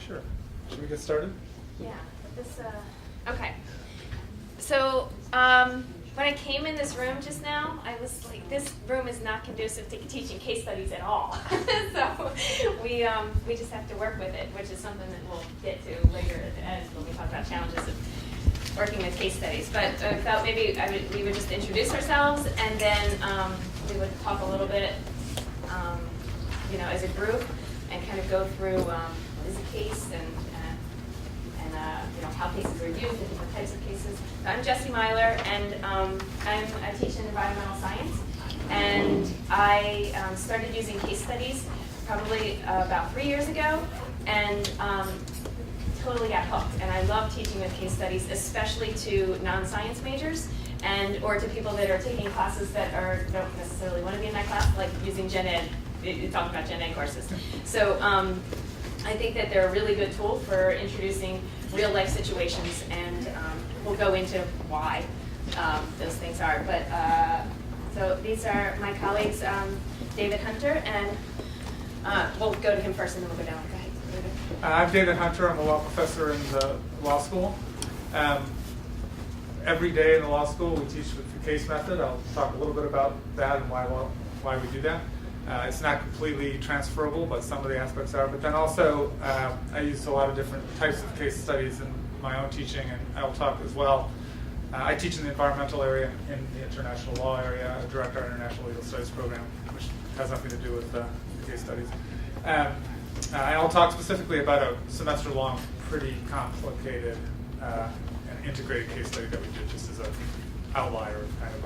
Sure. Should we get started? Yeah. Okay. So when I came in this room just now, I was like, this room is not conducive to teaching case studies at all. So we just have to work with it, which is something that we'll get to later at the end when we talk about challenges of working with case studies. But I thought maybe we would just introduce ourselves, and then we would talk a little bit, as a group, and kind of go through what is a case and how cases are used in different types of cases. So I'm Jessie Miler, and I teach in environmental science. And I started using case studies probably about 3 years ago, and totally got hooked. And I love teaching with case studies, especially to non-science majors or to people that are taking classes that don't necessarily want to be in that class, like using Gen Ed, talking about Gen Ed courses. So I think that they're a really good tool for introducing real life situations, and we'll go into why those things are. But so these are my colleagues, David Hunter, and we'll go to him first, and then we'll go down. Go ahead. I'm David Hunter. I'm a law professor in the law school. Every day in the law school, we teach with the case method. I'll talk a little bit about that and why we do that. It's not completely transferable, but some of the aspects are. But then also, I use a lot of different types of case studies in my own teaching, and I'll talk as well. I teach in the environmental area, in the international law area. I direct our international legal studies program, which has nothing to do with the case studies. I'll talk specifically about a semester-long, pretty complicated and integrated case study that we did just as an outlier, kind of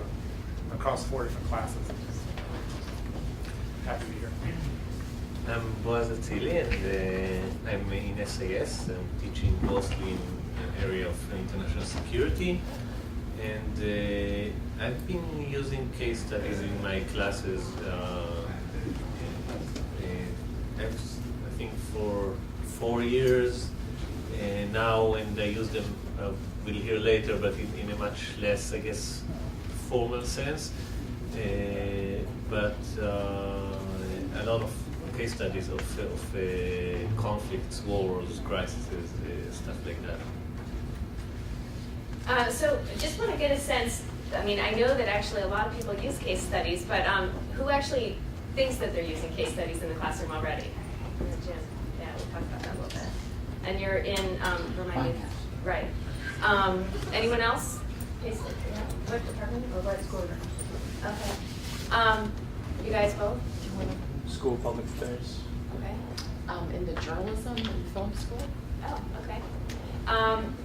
across 4 different classes. Happy to be here. I'm Boaz Atzili, and I'm in SAS. I'm teaching mostly in the area of international security. And I've been using case studies in my classes, I think for 4 years now, and I use them, we'll hear later, but in a much less, I guess, formal sense. But a lot of case studies of conflicts, wars, crises, stuff like that. So just want to get a sense, I mean, I know that actually a lot of people use case studies, but who actually thinks that they're using case studies in the classroom already? Jim, yeah, we'll talk about that a little bit. And you're in, remind me, right. Anyone else? Case study, yeah. What department or what school? Okay. You guys both? School of Public Affairs. Okay. In the journalism and film school. Oh, okay.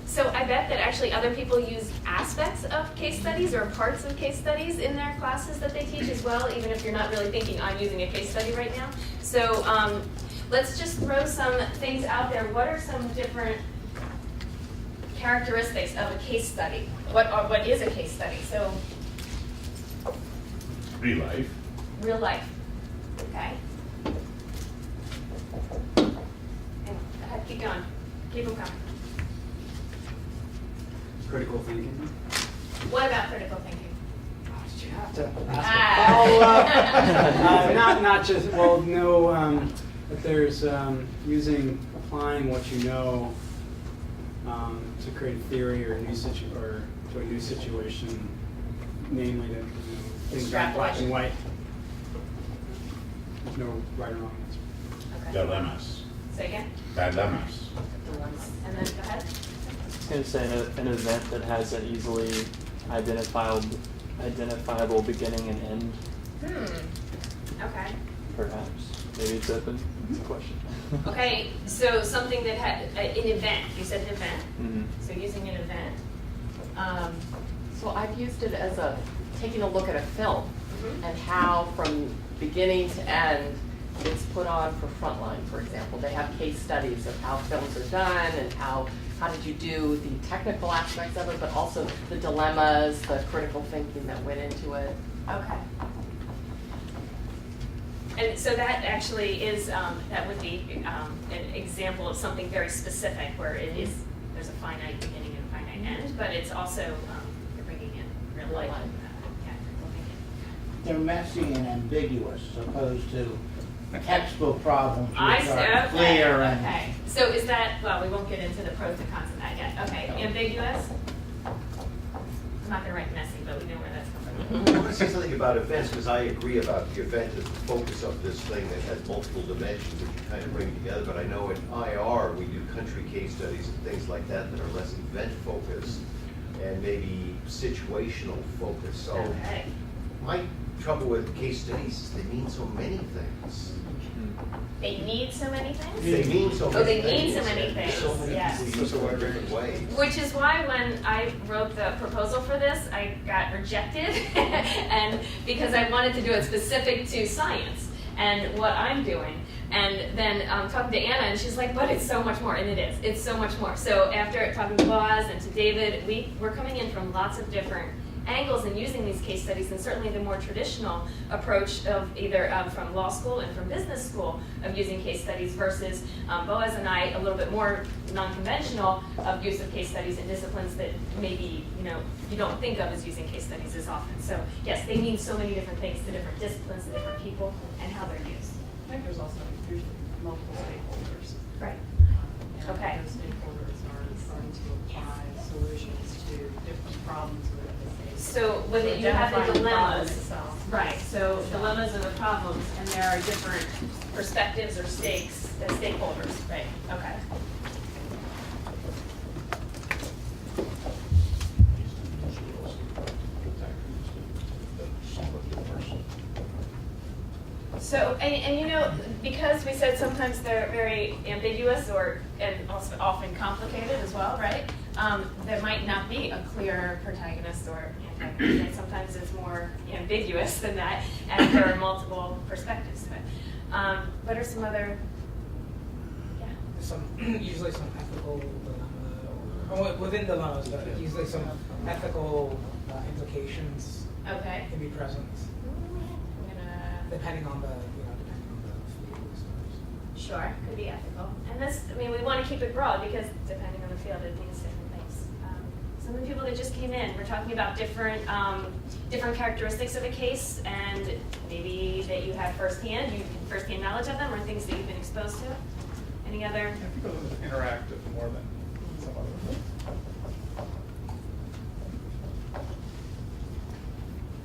So I bet that actually other people use aspects of case studies or parts of case studies in their classes that they teach as well, even if you're not really thinking, I'm using a case study right now. So let's just throw some things out there. What are some different characteristics of a case study? What is a case study? So Real life. real life. Okay. And keep going. Keep them coming. Critical thinking. What about critical thinking? Did you have to Ah. not just, but there's applying what you know to create a theory or to a new situation, namely to things aren't black and white. There's no right or wrong answer. Okay. Dilemmas. Say again? Dilemmas. And then go ahead. I was going to say an event that has an easily identifiable beginning and end, Okay. perhaps. Maybe it's open. It's a question. Okay, so something that had an event. You said an event. Mm-hmm. So using an event. So I've used it as taking a look at a film Mhm. and how from beginning to end it's put on for Frontline, for example. They have case studies of how films are done and how did you do the technical aspects of it, but also the dilemmas, the critical thinking that went into it. Okay. And so that actually is, that would be an example of something very specific where there's a finite beginning and a finite end, but it's also, you're bringing in real life. life. Yeah, critical thinking. They're messy and ambiguous, opposed to textbook problems which I see, are okay, clear and. okay. So is that, well, we won't get into the pros and cons of that yet. Okay, ambiguous? I'm not gonna write messy, but we know where that's coming from. I want to say something about events, because I agree about the event as the focus of this thing that has multiple dimensions that you kind of bring together. But I know in IR, we do country case studies and things like that that are less event focused and maybe situational focused. So Okay. my trouble with case studies is they mean so many things. They need so many things? They mean so many Oh, they things. mean so many and So things, many yes. people use them in different ways. Which is why when I wrote the proposal for this, I got rejected, and because I wanted to do it specific to science and what I'm doing. And then talking to Anna, and she's like, but it's so much more, and it is. It's so much more. So after talking to Boaz and to David, we're coming in from lots of different angles and using these case studies, and certainly the more traditional approach of either from law school and from business school of using case studies versus Boaz and I a little bit more non-conventional of use of case studies in disciplines that maybe you don't think of as using case studies as often. So yes, they mean so many different things to different disciplines, to different people, and how they're used. I think there's also usually multiple stakeholders. Right. And Okay. those stakeholders are trying to apply solutions to different problems within the case. So with it, you have the Identifying the problem dilemmas. itself. Right, so dilemmas are the problems, and there are different perspectives or stakeholders, right, okay. So, and because we said sometimes they're very ambiguous and also often complicated as well, right? There might not be a clear protagonist or antagonist, right? Sometimes it's more ambiguous than that, and there are multiple perspectives to it. What are some other, yeah? Usually some ethical dilemma, or within dilemmas, but usually some ethical implications Okay. can be present, I'm gonna, depending on the field. sure, could be ethical. And this, we want to keep it broad because depending on the field, it means different things. Some of the people that just came in, we're talking about different characteristics of a case, and maybe that you have firsthand knowledge of them, or things that you've been exposed to. Any other? I think of them as interactive more than some other.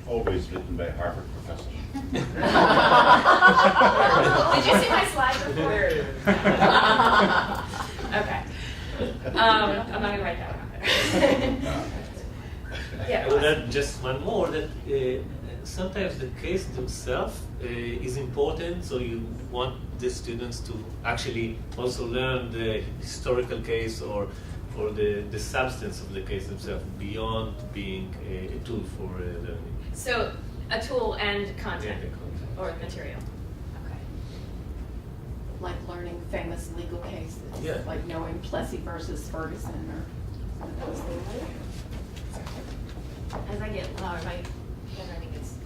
Always written by Harvard professors. Did you see my slide before? There it is. Okay. I'm not gonna write that one out there. Yeah. I would add just one more, that sometimes the case themselves is important, so you want the students to actually also learn the historical case or the substance of the case themselves beyond being a tool for learning. So a tool and Yeah, content the content. or material. Okay. Like learning famous legal cases, Yeah. like knowing Plessy versus Ferguson or some of those things. As I get lower, my handwriting gets,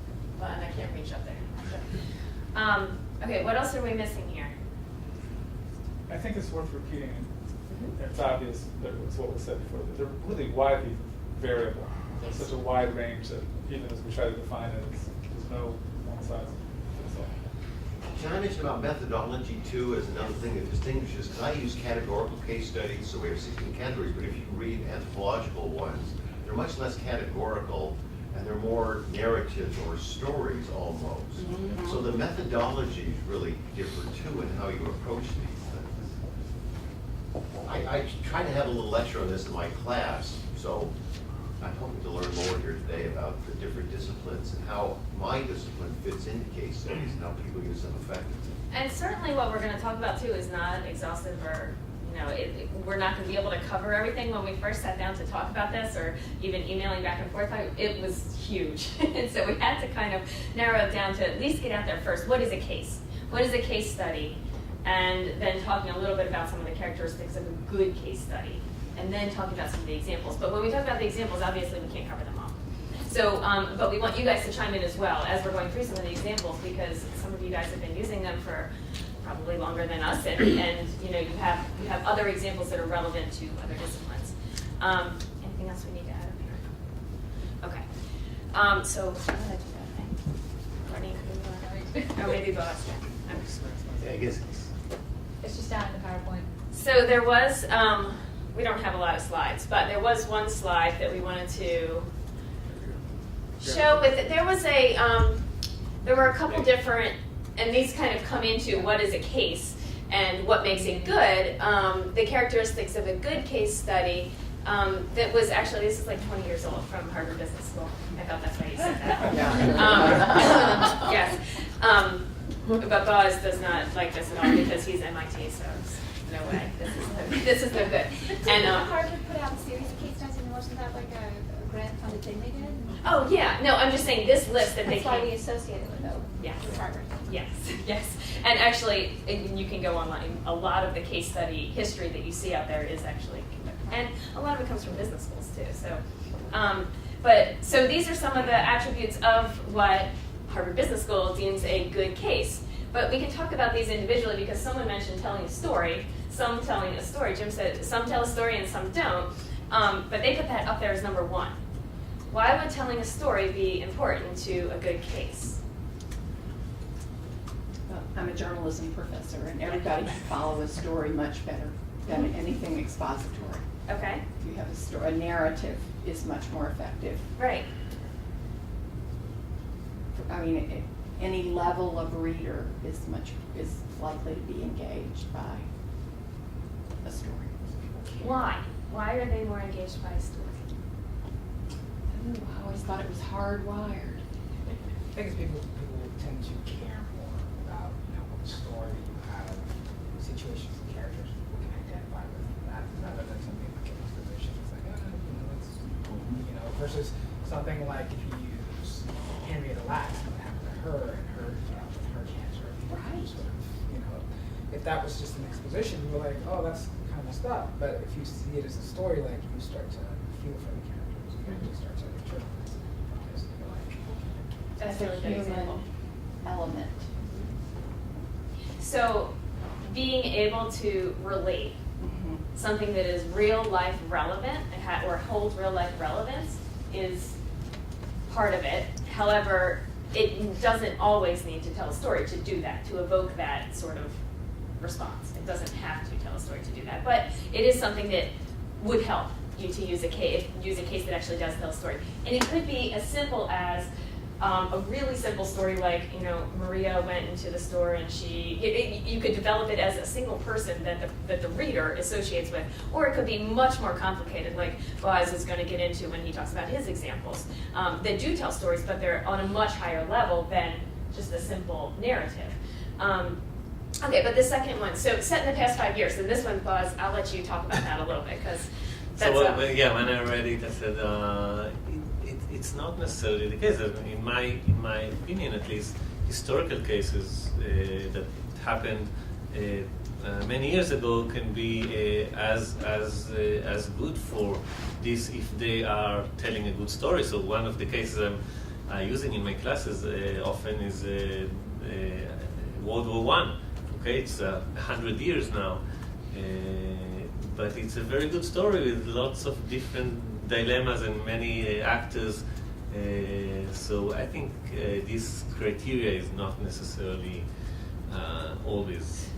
well, and I can't reach up there. Okay, what else are we missing here? I think it's worth repeating. It's obvious, but it's what was said before. They're really widely variable. There's such a wide range that even as we try to define it, there's no one size fits all. Can I mention about methodology too as another thing that distinguishes, because I use categorical case studies, so we have 16 categories, but if you read anthropological ones, they're much less categorical and they're more narratives or stories almost. Mm-hmm. So the methodologies really differ too in how you approach these things. I try to have a little lecture on this in my class, so I'm hoping to learn more here today about the different disciplines and how my discipline fits into case studies and how people use them effectively. And certainly what we're going to talk about too is not exhaustive, or we're not going to be able to cover everything. When we first sat down to talk about this, or even emailing back and forth, it was huge. And so we had to kind of narrow it down to at least get out there first. What is a case? What is a case study? And then talking a little bit about some of the characteristics of a good case study, and then talking about some of the examples. But when we talk about the examples, obviously we can't cover them all. So, but we want you guys to chime in as well as we're going through some of the examples, because some of you guys have been using them for probably longer than us, and you have other examples that are relevant to other disciplines. Anything else we need to add up here? Okay. So how did I do that thing? Courtney, or maybe Boaz. Yeah, I guess It's just down in the PowerPoint. So there was, we don't have a lot of slides, but there was one slide that we wanted to show with it. There were a couple different, and these kind of come into what is a case and what makes it good. The characteristics of a good case study that was actually, this is like 20 years old from Harvard Business School. I thought that's why you said that. Yes. But Boz does not like this at all because he's MIT, so it's no way. This is no good. And Harvard put out a series of case studies, and wasn't that like a grant-funded thing they did? oh yeah, no, I'm just saying this list that they That's why we came. associated with them. Yes. With Harvard. Yes, yes. And actually, you can go online. A lot of the case study history that you see out there is actually, and a lot of it comes from business schools too. So, so these are some of the attributes of what Harvard Business School deems a good case. But we can talk about these individually because someone mentioned telling a story, some telling a story. Jim said some tell a story and some don't. But they put that up there as number one. Why would telling a story be important to a good case? Well, I'm a journalism professor, and everybody can follow a story much better than anything expository. Okay. If you have a story, a narrative is much more effective. Right. I mean, any level of reader is likely to be engaged by a story. Why? Why are they more engaged by a story? I always thought it was hardwired. I think it's people tend to care more about, what story you have, situations and characters people can identify with, rather than something like exposition. It's like, versus something like if you use Henrietta Lacks, what happened to her and her, with her cancer. Right. Sort of, if that was just an exposition, you were like, oh, that's kind of messed up. But if you see it as a story, like you start to feel for the characters, you start to internalize it. Because you're like, That's It's a a really good example. human element. So, being able to relate something that is real life relevant or holds real life relevance is part of it. However, it doesn't always need to tell a story to do that, to evoke that sort of response. It doesn't have to tell a story to do that, but it is something that would help you to use a case that actually does tell a story. And it could be as simple as a really simple story like, Maria went into the store and you could develop it as a single person that the reader associates with, or it could be much more complicated like Boaz is going to get into when he talks about his examples that do tell stories, but they're on a much higher level than just a simple narrative. Okay, but the second one, so set in the past 5 years, and this one, Boaz, I'll let you talk about that a little bit, because that's when I read it, I said it's not necessarily the case. In my opinion, at least, historical cases that happened many years ago can be as good for this if they are telling a good story. So one of the cases I'm using in my classes often is World War I. Okay, it's 100 years now, but it's a very good story with lots of different dilemmas and many actors. So I think this criteria is not necessarily always.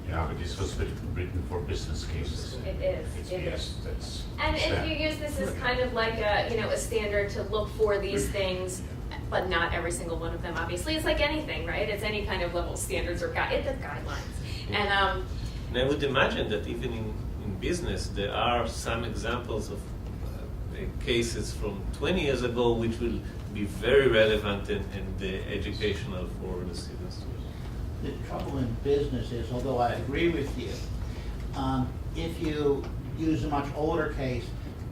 Yeah, but this was written for business cases. It is. Yes, that's. And if you use this as kind of like a standard to look for these things, but not every single one of them, obviously, it's like anything, right? It's any kind of level of standards or guidelines. Yeah. And I would imagine that even in business, there are some examples of cases from 20 years ago which will be very relevant in the educational for the students. The trouble in business is, although I agree with you, if you use a much older case,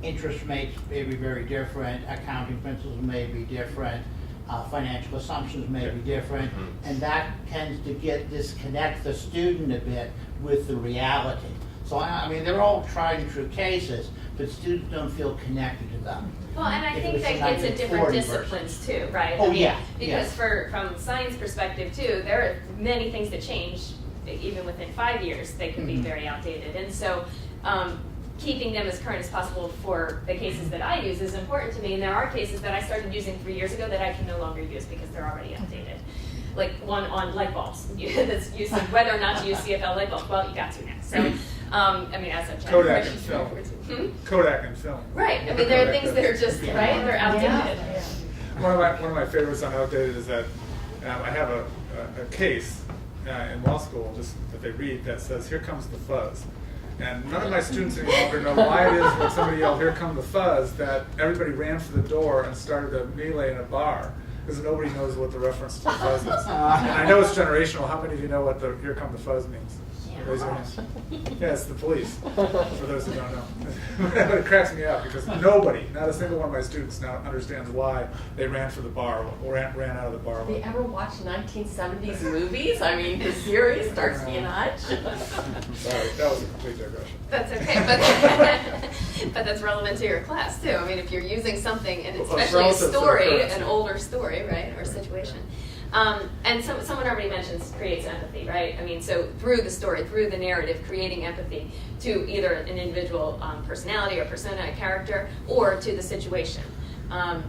interest rates may be very different, accounting principles may be different, financial assumptions may be different, and that tends to disconnect the student a bit with the reality. So I mean, they're all tried and true cases, but students don't feel connected to them. Well, and I If it think was that the gets at different 1940 disciplines too, right? Oh, I mean, yeah, Because yeah. from science perspective too, there are many things that change, even within 5 years, they can be very outdated. And so keeping them as current as possible for the cases that I use is important to me. And there are cases that I started using 3 years ago that I can no longer use because they're already outdated. like one on light bulbs. That's using whether or not to use CFL light bulbs. Well, you got to now. So, I mean, as a Kodak and film. Kodak and film. Right. I mean, there are things that are just right. They're outdated. One of my favorites on outdated is that I have a case in law school just that they read that says, "Here comes the fuzz." And none of my students any longer know why it is when somebody yelled, "Here come the fuzz," that everybody ran for the door and started a melee in a bar, because nobody knows what the reference to the fuzz is. And I know it's generational. How many of you know what the "Here come the fuzz" means? Raise your hands. Yeah, it's the police, for those who don't know. But it cracks me up because nobody, not a single one of my students now understands why they ran for the bar or ran out of the bar. Have you ever watched 1970s movies? I mean, the series, Starsky and Hutch. Sorry, that was a complete digression. That's okay, but that's relevant to your class too. I mean, if you're using something, and Well, it's especially a relative to the story, occurrence, an yeah. older story, right, or situation. And someone already mentioned creates empathy, right? I mean, so through the story, through the narrative, creating empathy to either an individual personality or persona, a character, or to the situation. I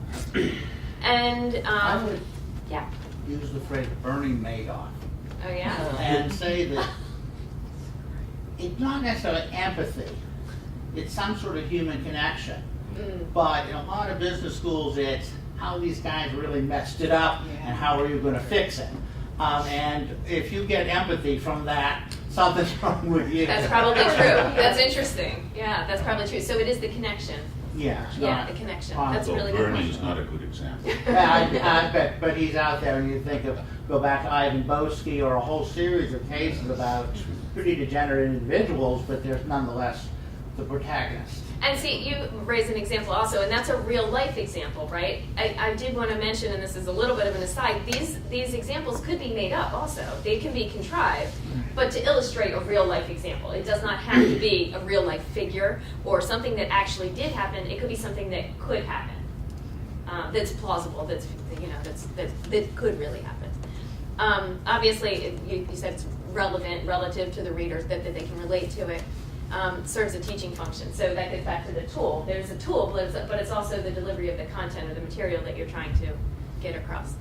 would yeah. use the phrase "burning Madoff" Oh yeah. and say that it's not necessarily empathy. It's some sort of human connection. But in a lot of business schools, it's how these guys really messed it up and how are you going to fix it. And if you get empathy from that, something's wrong with you. That's probably true. That's interesting. Yeah, that's probably true. So it is the connection. Yeah. It's Yeah, not the connection. positive. That's a really good Burning point. is not a good example. But he's out there, and you think of, go back to Ivan Boesky or a whole series of cases about pretty degenerate individuals, but there's nonetheless the protagonist. And see, you raise an example also, and that's a real life example, right? I did want to mention, and this is a little bit of an aside, these examples could be made up also. They can be contrived, but to illustrate a real life example. It does not have to be a real life figure or something that actually did happen. It could be something that could happen, that's plausible, that could really happen. Obviously, you said it's relevant relative to the readers, that they can relate to it. Serves a teaching function. So that gets back to the tool. There's a tool, but it's also the delivery of the content or the material that you're trying to get across.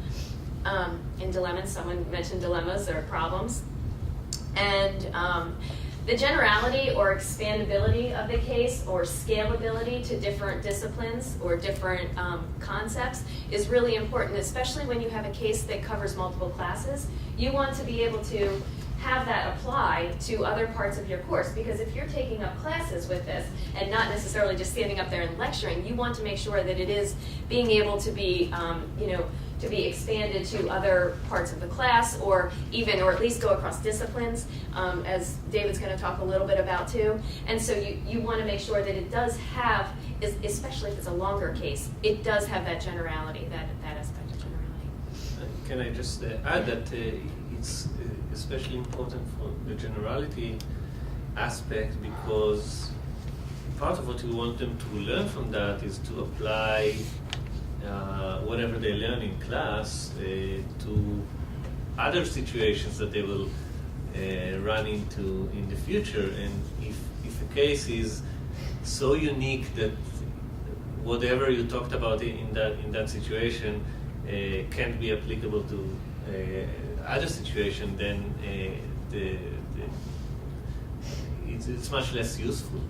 In dilemmas, someone mentioned dilemmas or problems. And the generality or expandability of the case or scalability to different disciplines or different concepts is really important, especially when you have a case that covers multiple classes. You want to be able to have that apply to other parts of your course, because if you're taking up classes with this and not necessarily just standing up there and lecturing, you want to make sure that it is being able to be, to be expanded to other parts of the class, or at least go across disciplines, as David's going to talk a little bit about too. And so you want to make sure that it does have, especially if it's a longer case, it does have that generality, that aspect of generality. Can I just add that it's especially important for the generality aspect, because part of what we want them to learn from that is to apply whatever they learn in class to other situations that they will run into in the future. And if a case is so unique that whatever you talked about in that situation can't be applicable to other situation, then it's much less useful.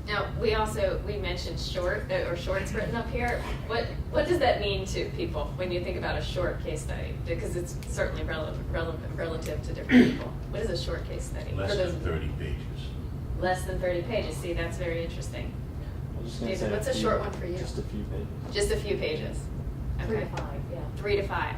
Now, we mentioned shorts written up here. What does that mean to people when you think about a short case study? Because it's certainly relevant relative to different people. What is a short case study? Less than 30 pages. Less than 30 pages. See, that's very interesting. David, what's a short one for you? Just a few pages. Just a few pages. Okay. 3 to 5, yeah. 3 to 5.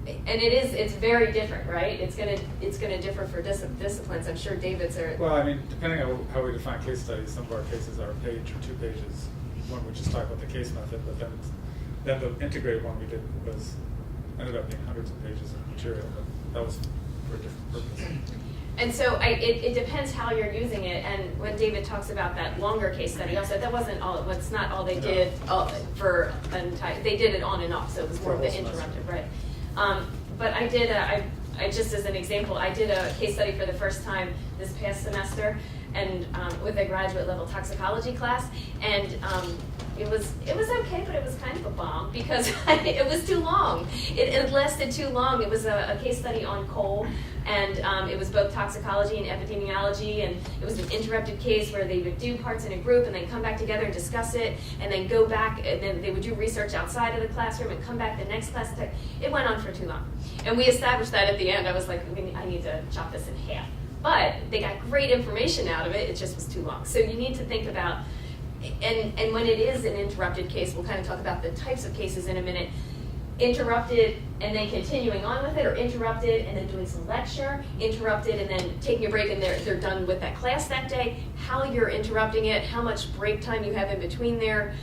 And it's very different, right? It's gonna differ for disciplines. I'm sure David's are. Well, I mean, depending on how we define case studies, some of our cases are a page or 2 pages. One we just talked about the case method, but then the integrated one we did ended up being hundreds of pages of material, but that was for a different purpose. And so it depends how you're using it. And when David talks about that longer case study, also that wasn't all. That's not all they did for an entire. They did it on and off, so it was more of the interruptive, right? But I did. I just as an example, I did a case study for the first time this past semester, and with a graduate level toxicology class, and it was okay, but it was kind of a bomb because it was too long. It lasted too long. It was a case study on coal, and it was both toxicology and epidemiology, and it was an interrupted case where they would do parts in a group and then come back together and discuss it, and then go back, and then they would do research outside of the classroom and come back the next class. It went on for too long. And we established that at the end. I was like, I need to chop this in half. But they got great information out of it, it just was too long. So you need to think about, and when it is an interrupted case, we'll kind of talk about the types of cases in a minute, interrupted and then continuing on with it, or interrupted and then doing some lecture, interrupted and then taking a break and they're done with that class that day, how you're interrupting it, how much break time you have in between there.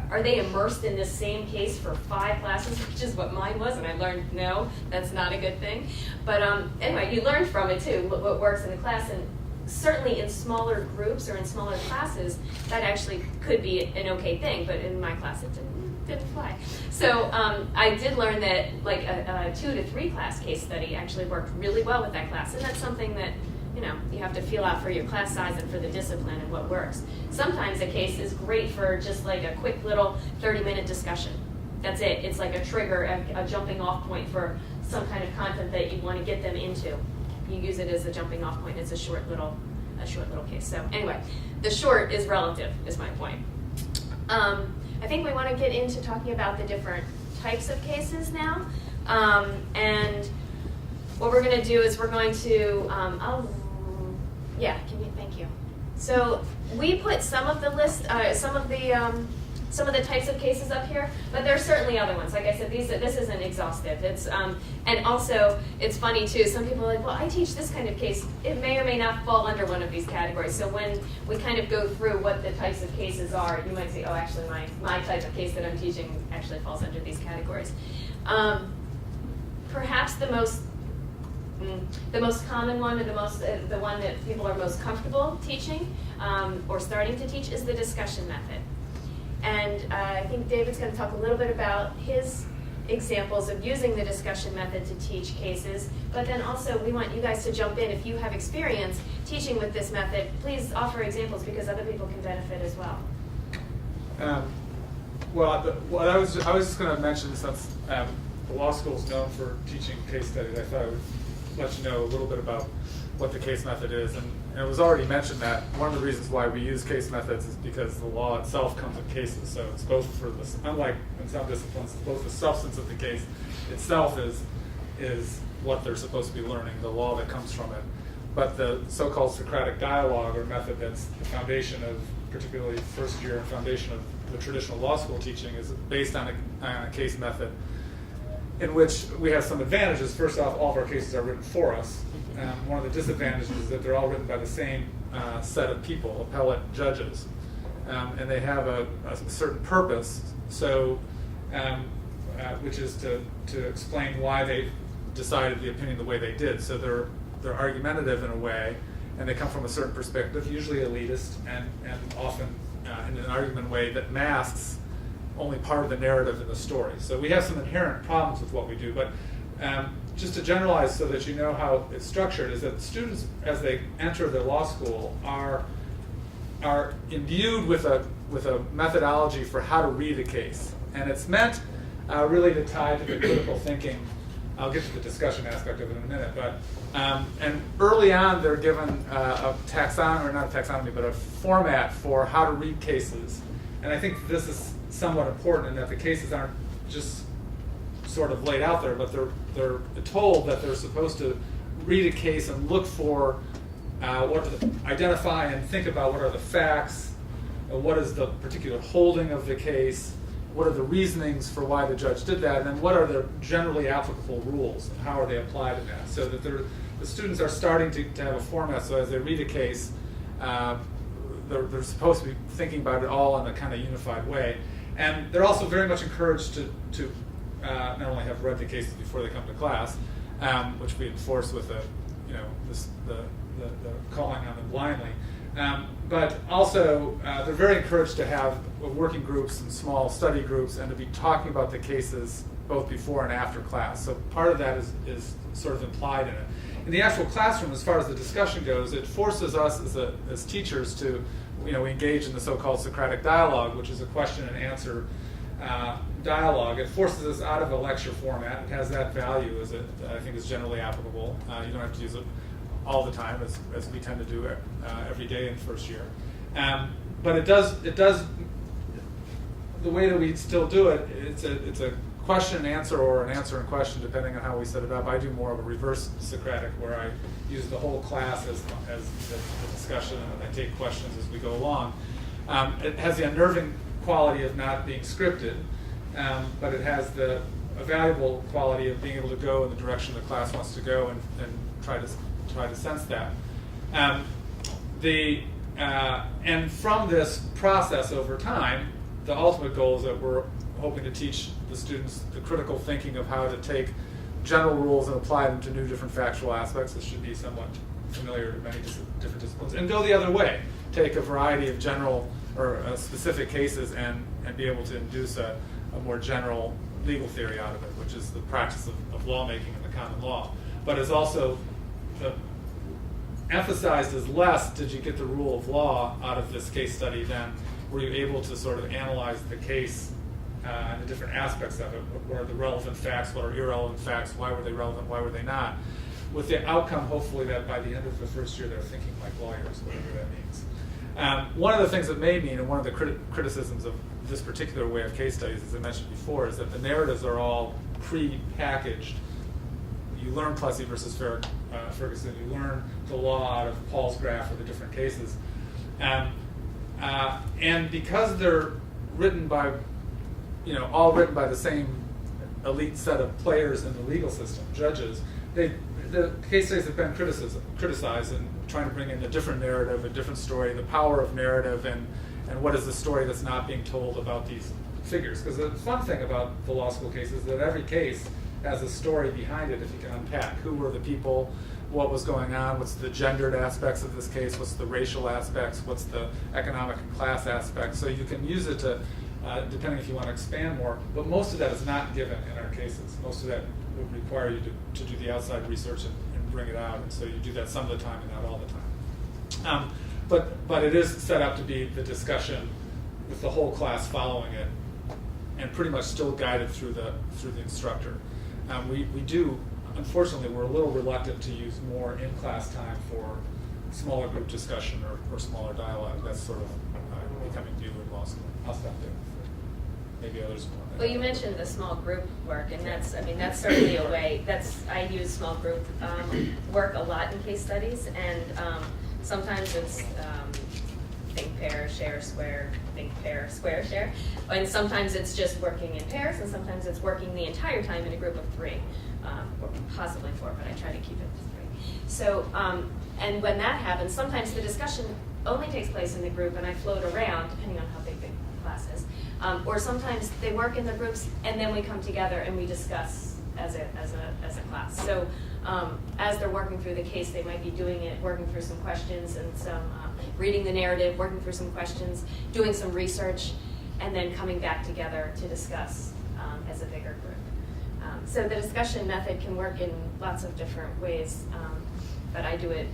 Are they immersed in this same case for 5 classes, which is what mine was, and I learned, no, that's not a good thing. But anyway, you learn from it too, what works in the class, and certainly in smaller groups or in smaller classes, that actually could be an okay thing, but in my class it didn't fly. So I did learn that like a 2 to 3 class case study actually worked really well with that class, and that's something that you have to feel out for your class size and for the discipline and what works. Sometimes a case is great for just like a quick little 30-minute discussion. That's it. It's like a trigger, a jumping off point for some kind of content that you want to get them into. You use it as a jumping off point. It's a short little case. So anyway, the short is relative, is my point. I think we want to get into talking about the different types of cases now. And what we're going to do is we're going to, thank you. So we put some of the list, some of the types of cases up here, but there are certainly other ones. Like I said, this isn't exhaustive. It's and also it's funny too. Some people are like, well, I teach this kind of case. It may or may not fall under one of these categories. So when we kind of go through what the types of cases are, you might say, oh, actually, my type of case that I'm teaching actually falls under these categories. Perhaps the most common one, or the one that people are most comfortable teaching or starting to teach, is the discussion method. And I think David's going to talk a little bit about his examples of using the discussion method to teach cases, but then also we want you guys to jump in. If you have experience teaching with this method, please offer examples because other people can benefit as well. I was just going to mention, since the law school is known for teaching case studies, I thought I would let you know a little bit about what the case method is. And it was already mentioned that one of the reasons why we use case methods is because the law itself comes in cases. So it's both for this, unlike in some disciplines, both the substance of the case itself is what they're supposed to be learning, the law that comes from it. But the so-called Socratic dialogue, or method that's the foundation of, particularly first year and foundation of the traditional law school teaching, is based on a case method in which we have some advantages. First off, all of our cases are written for us. One of the disadvantages is that they're all written by the same set of people, appellate judges, and they have a certain purpose. So, which is to explain why they decided the opinion the way they did. So they're argumentative in a way, and they come from a certain perspective, usually elitist, and often in an argument way that masks only part of the narrative in the story. So we have some inherent problems with what we do, but just to generalize so that you know how it's structured, is that students, as they enter the law school, are imbued with a methodology for how to read a case. And it's meant really to tie to the critical thinking. I'll get to the discussion aspect of it in a minute, but and early on they're given a taxonomy, or not a taxonomy, but a format for how to read cases. And I think this is somewhat important in that the cases aren't just sort of laid out there, but they're told that they're supposed to read a case and look for identify and think about what are the facts, what is the particular holding of the case, what are the reasonings for why the judge did that, and then what are the generally applicable rules and how are they applied in that. So that the students are starting to have a format, so as they read a case, they're supposed to be thinking about it all in a kind of unified way. And they're also very much encouraged to not only have read the cases before they come to class, which we enforce with the calling on them blindly, but also they're very encouraged to have working groups and small study groups, and to be talking about the cases both before and after class. So part of that is sort of implied in it. In the actual classroom, as far as the discussion goes, it forces us as teachers to we engage in the so-called Socratic dialogue, which is a question and answer dialogue. It forces us out of a lecture format. It has that value, I think is generally applicable. You don't have to use it all the time, as we tend to do every day in first year. But it does. The way that we still do it, it's a question and answer, or an answer and question, depending on how we set it up. I do more of a reverse Socratic, where I use the whole class as the discussion, and I take questions as we go along. It has the unnerving quality of not being scripted, but it has a valuable quality of being able to go in the direction the class wants to go and try to sense that. And from this process over time, the ultimate goal is that we're hoping to teach the students the critical thinking of how to take general rules and apply them to new different factual aspects. This should be somewhat familiar to many different disciplines. And go the other way, take a variety of general or specific cases and be able to induce a more general legal theory out of it, which is the practice of lawmaking in the common law. But it's also emphasized as less did you get the rule of law out of this case study than were you able to sort of analyze the case and the different aspects of it. What are the relevant facts? What are irrelevant facts? Why were they relevant? Why were they not? With the outcome, hopefully, that by the end of the first year, they're thinking like lawyers, whatever that means. One of the things it may mean, and one of the criticisms of this particular way of case studies, as I mentioned before, is that the narratives are all pre-packaged. You learn Plessy versus Ferguson. You learn the law out of Paul's graph of the different cases. And because they're written by, all written by the same elite set of players in the legal system, judges, the case studies have been criticized in trying to bring in a different narrative, a different story, the power of narrative, and what is the story that's not being told about these figures. Because the fun thing about the law school case is that every case has a story behind it if you can unpack. Who were the people? What was going on? What's the gendered aspects of this case? What's the racial aspects? What's the economic and class aspects? So you can use it to, depending if you want to expand more, but most of that is not given in our cases. Most of that would require you to do the outside research and bring it out, and so you do that some of the time and not all the time. But it is set up to be the discussion with the whole class following it, and pretty much still guided through the instructor. We do, unfortunately, we're a little reluctant to use more in-class time for smaller group discussion or smaller dialogue. That's sort of becoming new in law school. I'll stop there. Maybe others want to. Well, you mentioned the small group work, and that's certainly a way. I use small group work a lot in case studies, and sometimes it's think pair, share, square, think pair, square, share. And sometimes it's just working in pairs, and sometimes it's working the entire time in a group of three, or possibly four, but I try to keep it to three. So, and when that happens, sometimes the discussion only takes place in the group, and I float around, depending on how big the class is. Or sometimes they work in the groups, and then we come together and we discuss as a class. So as they're working through the case, they might be doing it, working through some questions and some reading the narrative, working through some questions, doing some research, and then coming back together to discuss as a bigger group. So the discussion method can work in lots of different ways, but I do it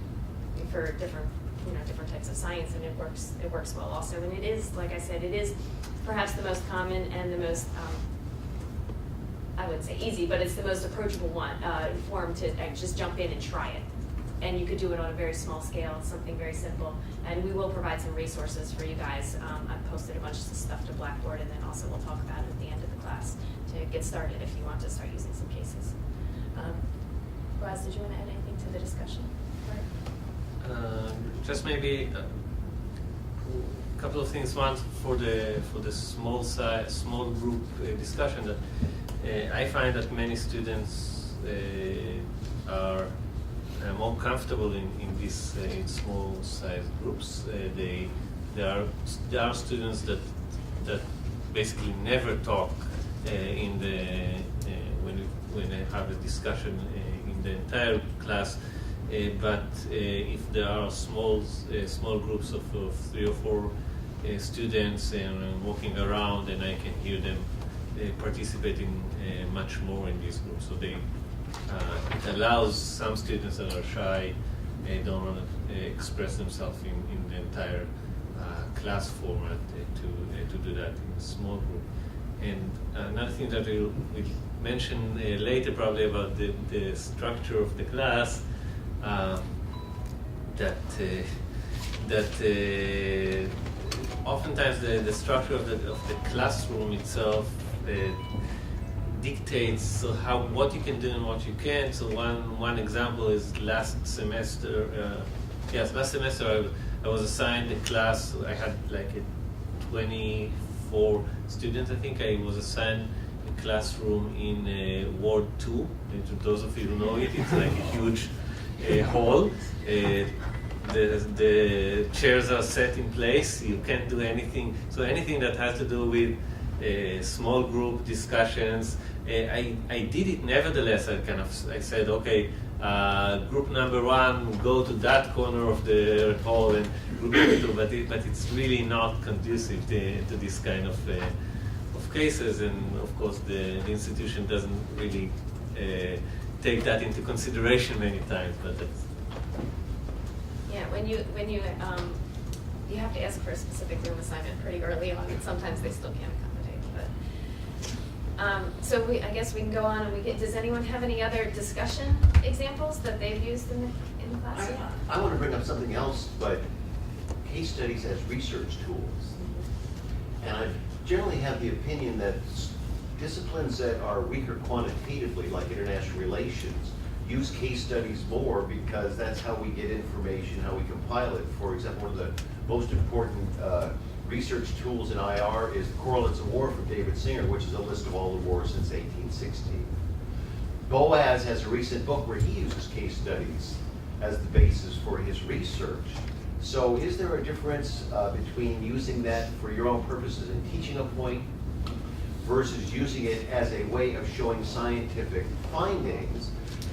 for different types of science, and it works well also. And it is, like I said, it is perhaps the most common and the most, I wouldn't say easy, but it's the most approachable form to just jump in and try it. And you could do it on a very small scale, something very simple. And we will provide some resources for you guys. I've posted a bunch of stuff to Blackboard, and then also we'll talk about it at the end of the class to get started if you want to start using some cases. Boaz, did you want to add anything to the discussion? Just maybe a couple of things. One, for the small group discussion, that I find that many students are more comfortable in these in small size groups. There are students that basically never talk when they have a discussion in the entire class. But if there are small groups of 3 or 4 students and walking around, and I can hear them participating much more in these groups. So it allows some students that are shy, don't want to express themselves in the entire class format to do that in a small group. And another thing that we'll mention later probably about the structure of the class, oftentimes the structure of the classroom itself dictates what you can do and what you can't. So one example is last semester I was assigned a class. I had like 24 students. I think I was assigned a classroom in Ward 2. To those of you who know it, it's like a huge hall. The chairs are set in place. You can't do anything. So anything that has to do with small group discussions, I did it nevertheless. I said, okay, group number 1 go to that corner of the hall, and group number 2. But it's really not conducive to this kind of cases, and of course the institution doesn't really take that into consideration many times. But that's. Yeah, when you have to ask for a specific room assignment pretty early on, and sometimes they still can't accommodate. But so I guess we can go on, and does anyone have any other discussion examples that they've used in the class? I want to bring up something else, but case studies as research tools. And I generally have the opinion that disciplines that are weaker quantitatively, like international relations, use case studies more because that's how we get information, how we compile it. For example, one of the most important research tools in IR is the Correlates of War from David Singer, which is a list of all the wars since 1816. Boaz has a recent book where he uses case studies as the basis for his research. So is there a difference between using that for your own purposes and teaching a point versus using it as a way of showing scientific findings?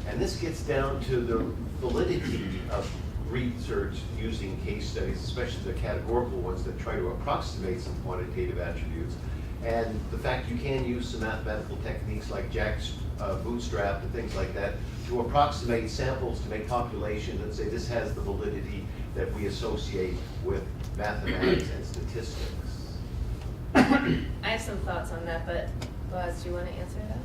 And this gets down to the validity of research using case studies, especially the categorical ones that try to approximate some quantitative attributes. And the fact you can use some mathematical techniques like Jack's bootstrap and things like that to approximate samples, to make populations and say this has the validity that we associate with mathematics and statistics. I have some thoughts on that, but Boaz, do you want to answer that?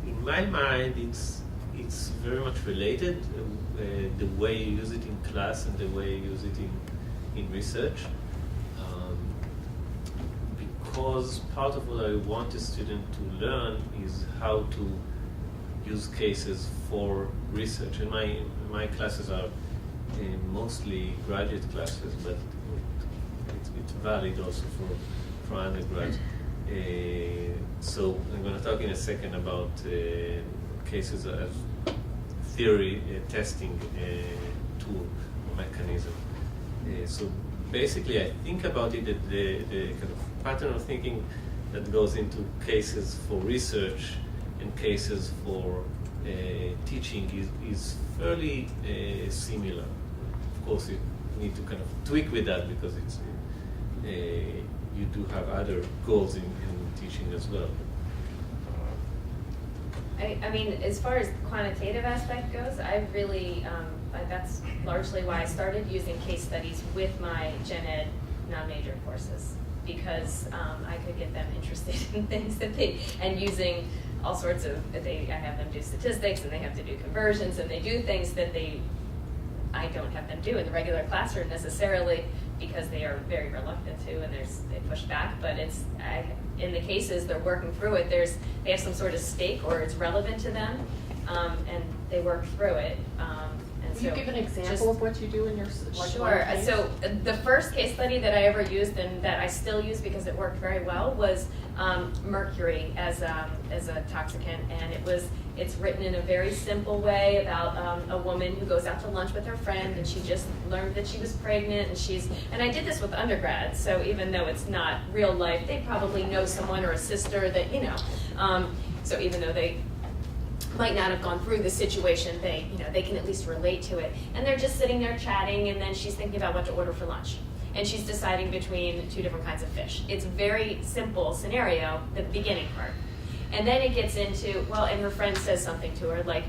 In my mind, it's very much related, the way you use it in class and the way you use it in research. Because part of what I want a student to learn is how to use cases for research. And my classes are mostly graduate classes, but it's valid also for undergrads. So I'm going to talk in a second about cases as theory testing tool or mechanism. So basically, I think about it that the kind of pattern of thinking that goes into cases for research and cases for teaching is fairly similar. Of course, you need to kind of tweak with that because it's you do have other goals in teaching as well. I mean, as far as the quantitative aspect goes, I really, that's largely why I started using case studies with my gen ed non-major courses, because I could get them interested in things that and using all sorts of, I have them do statistics and they have to do conversions and they do things that I don't have them do in the regular classroom necessarily because they are very reluctant to and they push back, but in the cases they're working through it, they have some sort of stake or it's relevant to them, and they work through it. Will you give an example of what you do in your Sure. So the first case study that I ever used and that I still use because it worked very well was mercury as a toxicant, and it's written in a very simple way about a woman who goes out to lunch with her friend and she just learned that she was pregnant and I did this with undergrads, so even though it's not real life, they probably know someone or a sister that so even though they might not have gone through the situation, they can at least relate to it. And they're just sitting there chatting, and then she's thinking about what to order for lunch. And she's deciding between 2 different kinds of fish. It's a very simple scenario, the beginning part. And then it gets into, and her friend says something to her like,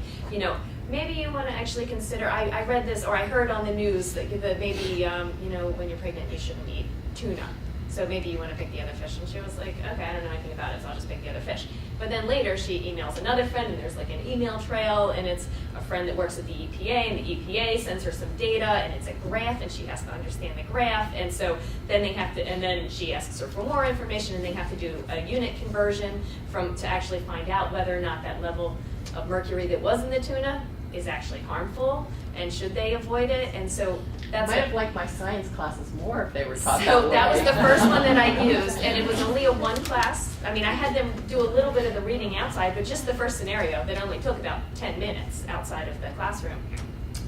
maybe you want to actually consider, I read this, or I heard on the news that maybe, when you're pregnant, you shouldn't eat tuna. So maybe you want to pick the other fish. And she was like, okay, I don't know anything about it, so I'll just pick the other fish. But then later she emails another friend, and there's like an email trail, and it's a friend that works at the EPA, and the EPA sends her some data, and it's a graph, and she has to understand the graph. And so then they have to, and then she asks her for more information, and they have to do a unit conversion to actually find out whether or not that level of mercury that was in the tuna is actually harmful, and should they avoid it. And so that's Might have liked my science classes more if they were taught so that was way. the first one that I used, and it was only a one class. I mean, I had them do a little bit of the reading outside, but just the first scenario that only took about 10 minutes outside of the classroom.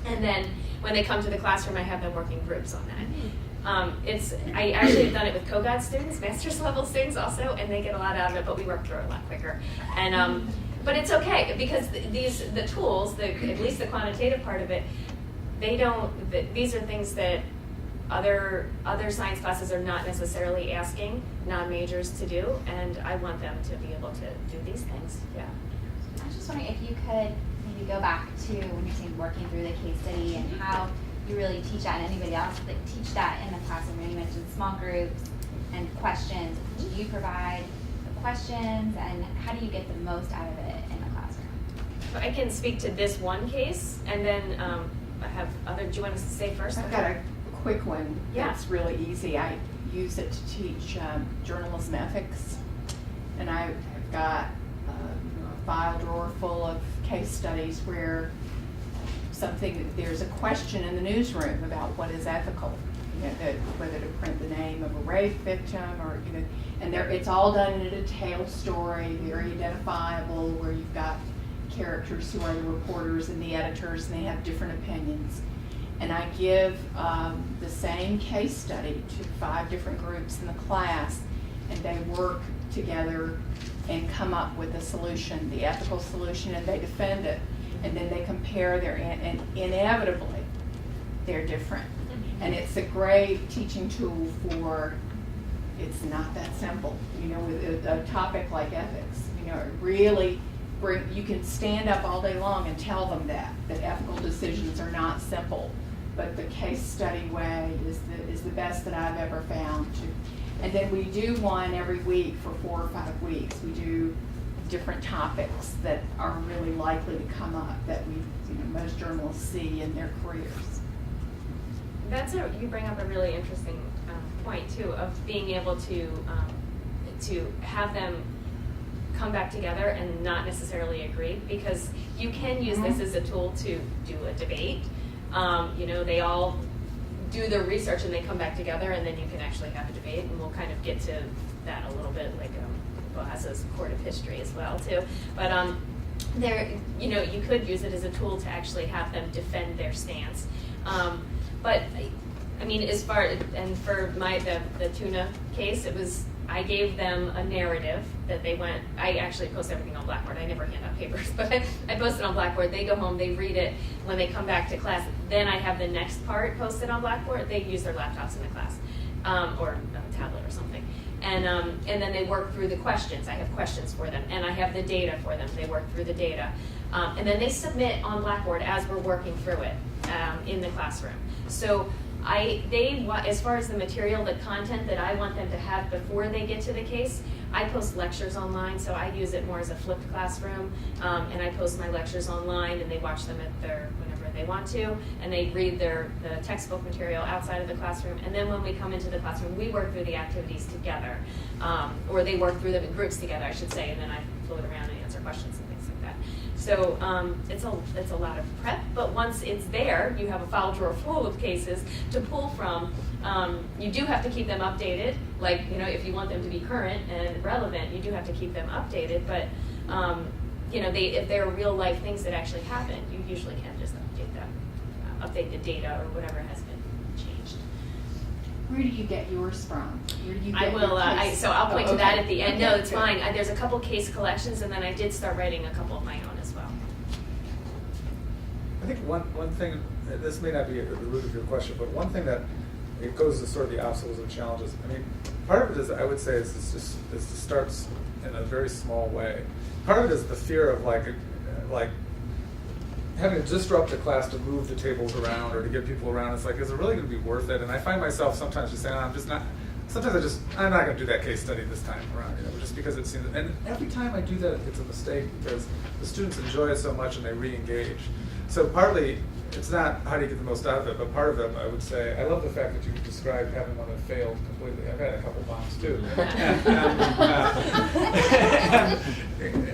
And then when they come to the classroom, I have them working groups on that. I actually have done it with co-guide students, master's level students also, and they get a lot out of it, but we work through it a lot quicker. And but it's okay, because the tools, at least the quantitative part of it, these are things that other science classes are not necessarily asking non-majors to do, and I want them to be able to do these things. Yeah. I was just wondering if you could maybe go back to when you're saying working through the case study and how you really teach that, and anybody else that teach that in the classroom. You mentioned small groups and questions. Do you provide the questions, and how do you get the most out of it in the classroom? So I can speak to this one case, and then I have other. Do you want to say first? I've got a quick one. Yeah. It's really easy. I use it to teach journalism ethics, and I've got a file drawer full of case studies where there's a question in the newsroom about what is ethical, whether to print the name of a rape victim or and it's all done in a detailed story, very identifiable, where you've got characters who are the reporters and the editors, and they have different opinions. And I give the same case study to 5 different groups in the class, and they work together and come up with a solution, the ethical solution, and they defend it. And then they compare and inevitably, they're different. And it's a great teaching tool it's not that simple, with a topic like ethics. It really you can stand up all day long and tell them that ethical decisions are not simple, but the case study way is the best that I've ever found. And then we do one every week for 4 or 5 weeks. We do different topics that are really likely to come up that most journalists see in their careers. You bring up a really interesting point too, of being able to have them come back together and not necessarily agree, because you can use this as a tool to do a debate. They all do their research and they come back together, and then you can actually have a debate, and we'll kind of get to that a little bit, like Boaz's Court of History as well too. But you could use it as a tool to actually have them defend their stance. But I mean, for the tuna case, I gave them a narrative that I actually post everything on Blackboard. I never hand out papers, but I post it on Blackboard. They go home, they read it. When they come back to class, then I have the next part posted on Blackboard. They use their laptops in the class, or a tablet or something. And then they work through the questions. I have questions for them, and I have the data for them. They work through the data. And then they submit on Blackboard as we're working through it in the classroom. So as far as the material, the content that I want them to have before they get to the case, I post lectures online, so I use it more as a flipped classroom, and I post my lectures online, and they watch them whenever they want to, and they read the textbook material outside of the classroom, and then when we come into the classroom, we work through the activities together, or they work through them in groups together, I should say, and then I float around and answer questions and things like that. So it's a lot of prep, but once it's there, you have a file drawer full of cases to pull from. You do have to keep them updated, like if you want them to be current and relevant, you do have to keep them updated. But if they're real life things that actually happen, you usually can just update them, update the data or whatever has been changed. Where do you get yours from? Where do you get I will. So I'll point to that at the end. Okay, No, it's good. fine. There's a couple case collections, and then I did start writing a couple of my own as well. I think one thing, this may not be at the root of your question, but one thing that it goes to sort of the obstacles and challenges. I mean, part of it is, I would say, it starts in a very small way. Part of it is the fear of like having to disrupt the class to move the tables around or to get people around, it's like, is it really going to be worth it? And I find myself sometimes just saying, I'm not going to do that case study this time around, just because it seems, and every time I do that, it's a mistake because the students enjoy it so much and they re-engage. So partly, it's not how do you get the most out of it, but part of it, I would say, I love the fact that you described having one that failed completely. I've had a couple bombs too.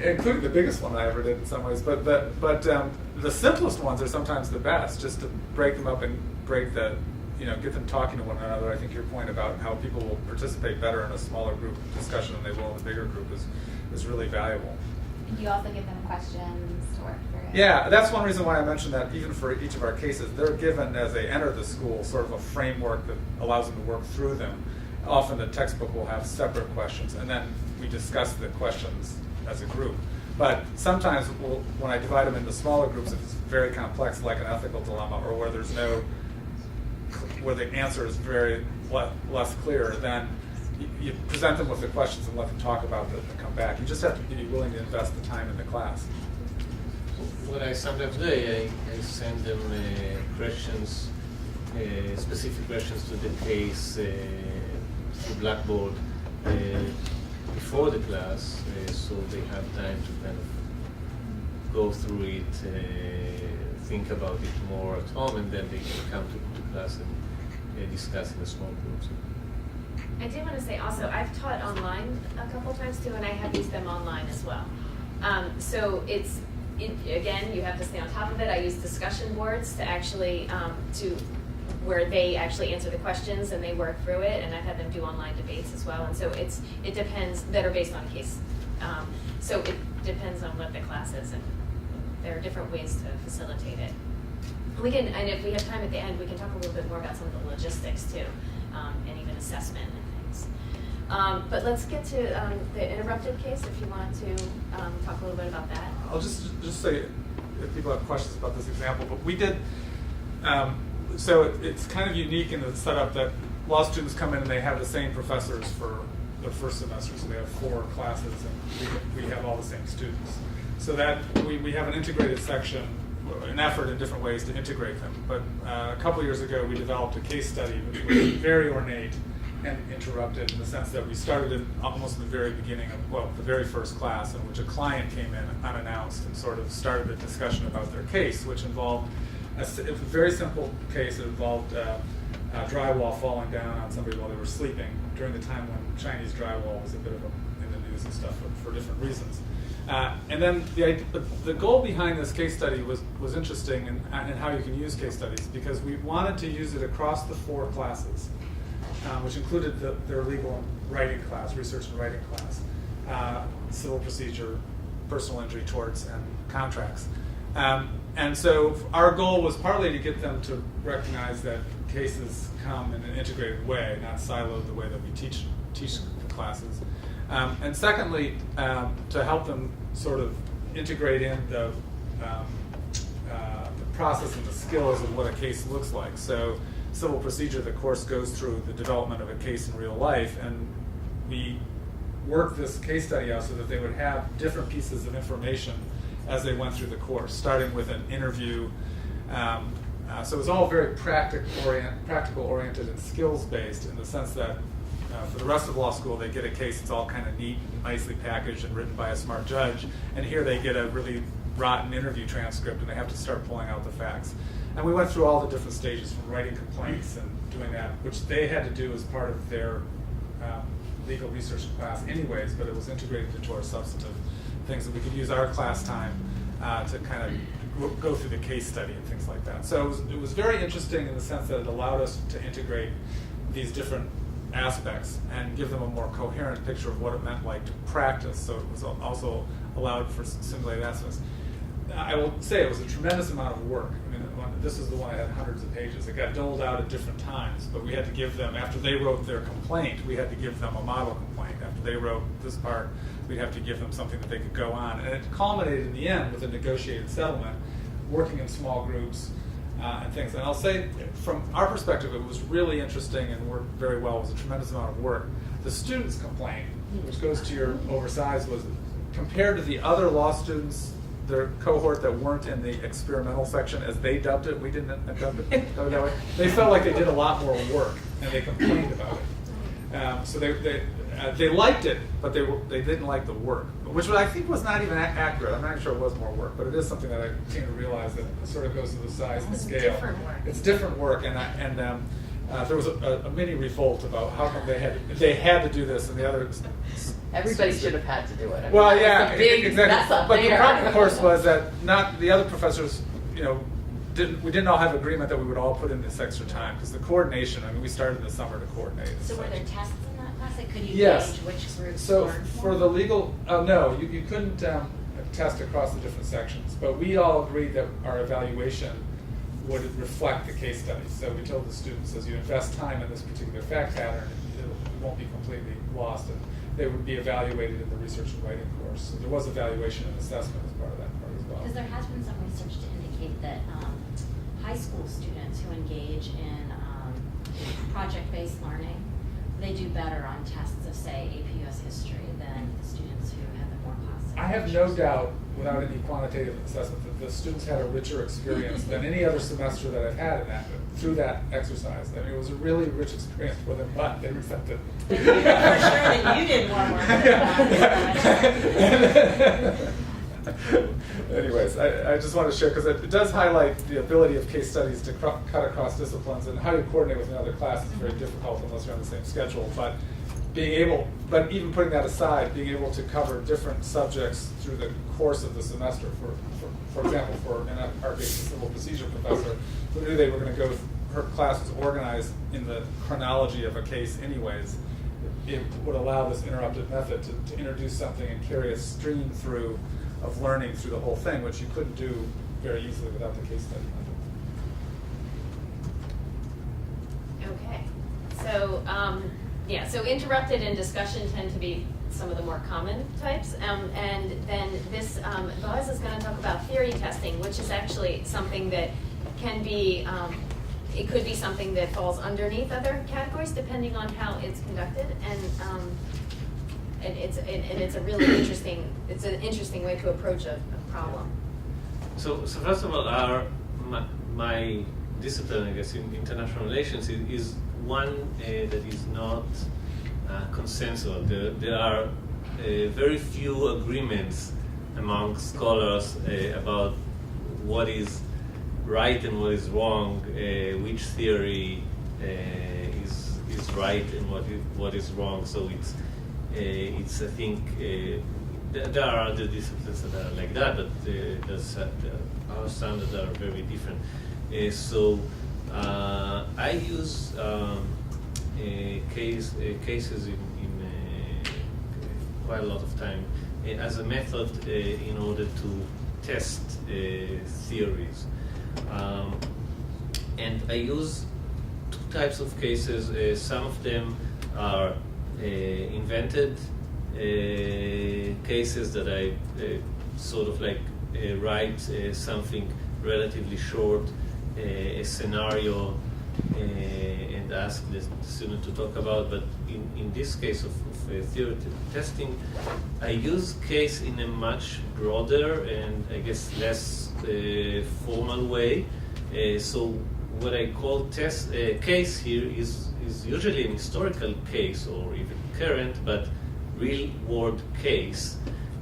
Including the biggest one I ever did in some ways, but the simplest ones are sometimes the best, just to break them up and break the, get them talking to one another. I think your point about how people will participate better in a smaller group discussion than they will in a bigger group is really valuable. And you also give them questions to work through. Yeah, that's one reason why I mentioned that even for each of our cases, they're given as they enter the school sort of a framework that allows them to work through them. Often the textbook will have separate questions, and then we discuss the questions as a group. But sometimes when I divide them into smaller groups, if it's very complex, like an ethical dilemma, or where the answer is very less clear, then you present them with the questions and let them talk about it and come back. You just have to be willing to invest the time in the class. What I sometimes do, I send them questions, specific questions to the case through Blackboard before the class, so they have time to kind of go through it, think about it more at home, and then they can come to class and discuss in a small group. I did want to say also, I've taught online a couple times too, and I have used them online as well. So again, you have to stay on top of it. I use discussion boards to actually, where they actually answer the questions and they work through it, and I've had them do online debates as well. And so it depends, that are based on a case. So it depends on what the class is, and there are different ways to facilitate it. And if we have time at the end, we can talk a little bit more about some of the logistics too, and even assessment and things. But let's get to the interrupted case if you want to talk a little bit about that. I'll just say, if people have questions about this example, but we did, so it's kind of unique in the setup that law students come in and they have the same professors for their first semester, so they have 4 classes and we have all the same students. So that we have an integrated section, an effort in different ways to integrate them. But a couple years ago, we developed a case study which was very ornate and interrupted in the sense that we started in almost the very beginning of, the very first class, in which a client came in unannounced and sort of started a discussion about their case, which involved a very simple case. It involved drywall falling down on somebody while they were sleeping during the time when Chinese drywall was a bit of in the news and stuff for different reasons. And then the goal behind this case study was interesting in how you can use case studies, because we wanted to use it across the 4 classes, which included their legal and writing class, research and writing class, civil procedure, personal injury, torts, and contracts. And so our goal was partly to get them to recognize that cases come in an integrated way, not siloed the way that we teach the classes. And secondly, to help them sort of integrate in the process and the skills of what a case looks like. So civil procedure, the course goes through the development of a case in real life, and we worked this case study out so that they would have different pieces of information as they went through the course, starting with an interview. So it was all very practical oriented and skills based, in the sense that for the rest of law school, they get a case that's all kind of neat and nicely packaged and written by a smart judge, and here they get a really rotten interview transcript and they have to start pulling out the facts. And we went through all the different stages, from writing complaints and doing that, which they had to do as part of their legal research class anyways, but it was integrated into our substantive things that we could use our class time to kind of go through the case study and things like that. So it was very interesting in the sense that it allowed us to integrate these different aspects and give them a more coherent picture of what it meant like to practice. So it was also allowed for simulated aspects. I will say it was a tremendous amount of work. I mean, this is the one that had hundreds of pages. It got doled out at different times, but we had to give them, after they wrote their complaint, we had to give them a model complaint. After they wrote this part, we'd have to give them something that they could go on. And it culminated in the end with a negotiated settlement, working in small groups and things. And I'll say, from our perspective, it was really interesting and worked very well. It was a tremendous amount of work. The students' complaint, which goes to your oversized, was compared to the other law students their cohort that weren't in the experimental section, as they dubbed it, we didn't dub it that way. They felt like they did a lot more work, and they complained about it. So they liked it, but they didn't like the work, which I think was not even accurate. I'm not sure it was more work, but it is something that I came to realize that it sort of goes to the size and the scale. Different work. It's different work, and there was a mini revolt about how come they had to do this, and the other. Everybody should have had to do it. I mean, Well, that was yeah, a big exactly. mess up But the there. problem, of course, was that not the other professors, we didn't all have agreement that we would all put in this extra time, because the coordination, I mean, we started in the summer to coordinate. and So were such. there tests in that class? Like, could you Yes. gauge which groups So learned for more? the legal, no, you couldn't test across the different sections, but we all agreed that our evaluation would reflect the case studies. So we told the students, as you invest time in this particular fact pattern, it won't be completely lost, and they would be evaluated in the research and writing course. So there was evaluation and assessment as part of that part as well. Because there has been some research to indicate that high school students who engage in project-based learning, they do better on tests of, say, AP US history than the students who have the more classic. I have no doubt, without any quantitative assessment, that the students had a richer experience than any other semester that I've had in that, through that exercise. I mean, it was a really rich experience for them, but they accepted. But you know for sure that you did more work. Anyways, I just want to share, because it does highlight the ability of case studies to cut across disciplines, and how you coordinate with another class is very difficult unless you're on the same schedule. But even putting that aside, being able to cover different subjects through the course of the semester, for example, in our case, the civil procedure professor, who knew they were going to go, her class was organized in the chronology of a case anyways, it would allow this interrupted method to introduce something and carry a stream through of learning through the whole thing, which you couldn't do very easily without the case study method. Okay, so, so interrupted and discussion tend to be some of the more common types. And then this, Boaz is going to talk about theory testing, which is actually something that can be, it could be something that falls underneath other categories depending on how it's conducted. And it's a really interesting way to approach a problem. So first of all, my discipline, I guess, in international relations is one that is not consensual. There are very few agreements among scholars about what is right and what is wrong, which theory is right and what is wrong. So it's I think there are other disciplines that are like that, but our standards are very different. So I use cases in quite a lot of time as a method in order to test theories. And I use two types of cases. Some of them are invented cases that I sort of like write something relatively short, a scenario, and ask the student to talk about. But in this case of theory testing, I use case in a much broader and I guess less formal way. So what I call case here is usually an historical case or even current, but real world case.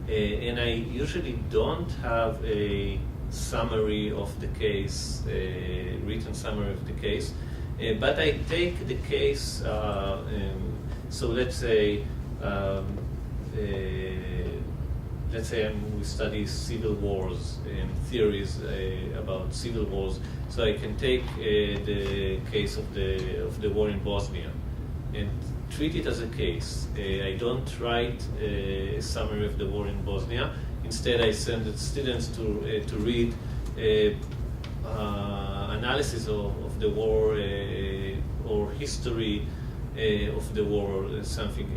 And I usually don't have a summary of the case, written summary of the case, but I take the case, so let's say we study civil wars and theories about civil wars, so I can take the case of the war in Bosnia and treat it as a case. I don't write a summary of the war in Bosnia. Instead, I send the students to read analysis of the war or history of the war, something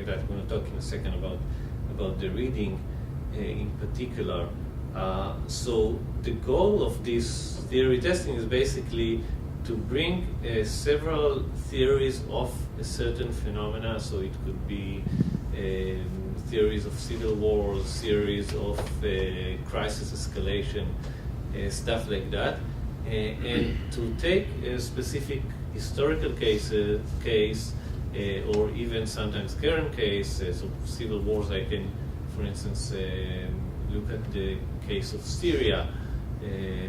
that I'm going to talk in a second about the reading in particular. So the goal of this theory testing is basically to bring several theories of a certain phenomena. So it could be theories of civil wars, theories of crisis escalation, stuff like that, and to take a specific historical case, or even sometimes current case, so civil wars. I can, for instance, look at the case of Syria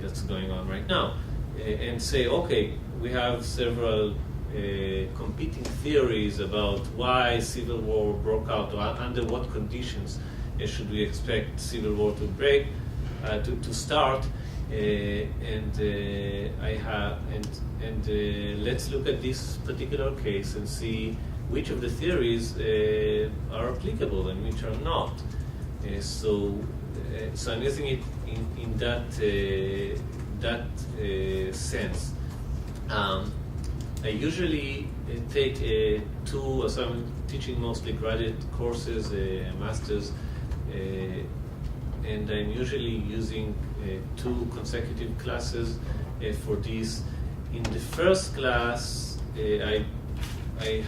that's going on right now, and say, okay, we have several competing theories about why civil war broke out, or under what conditions should we expect civil war to break, to start, let's look at this particular case and see which of the theories are applicable and which are not. So I'm using it in that sense. I usually take two, so I'm teaching mostly graduate courses, masters, and I'm usually using 2 consecutive classes for this. In the first class, I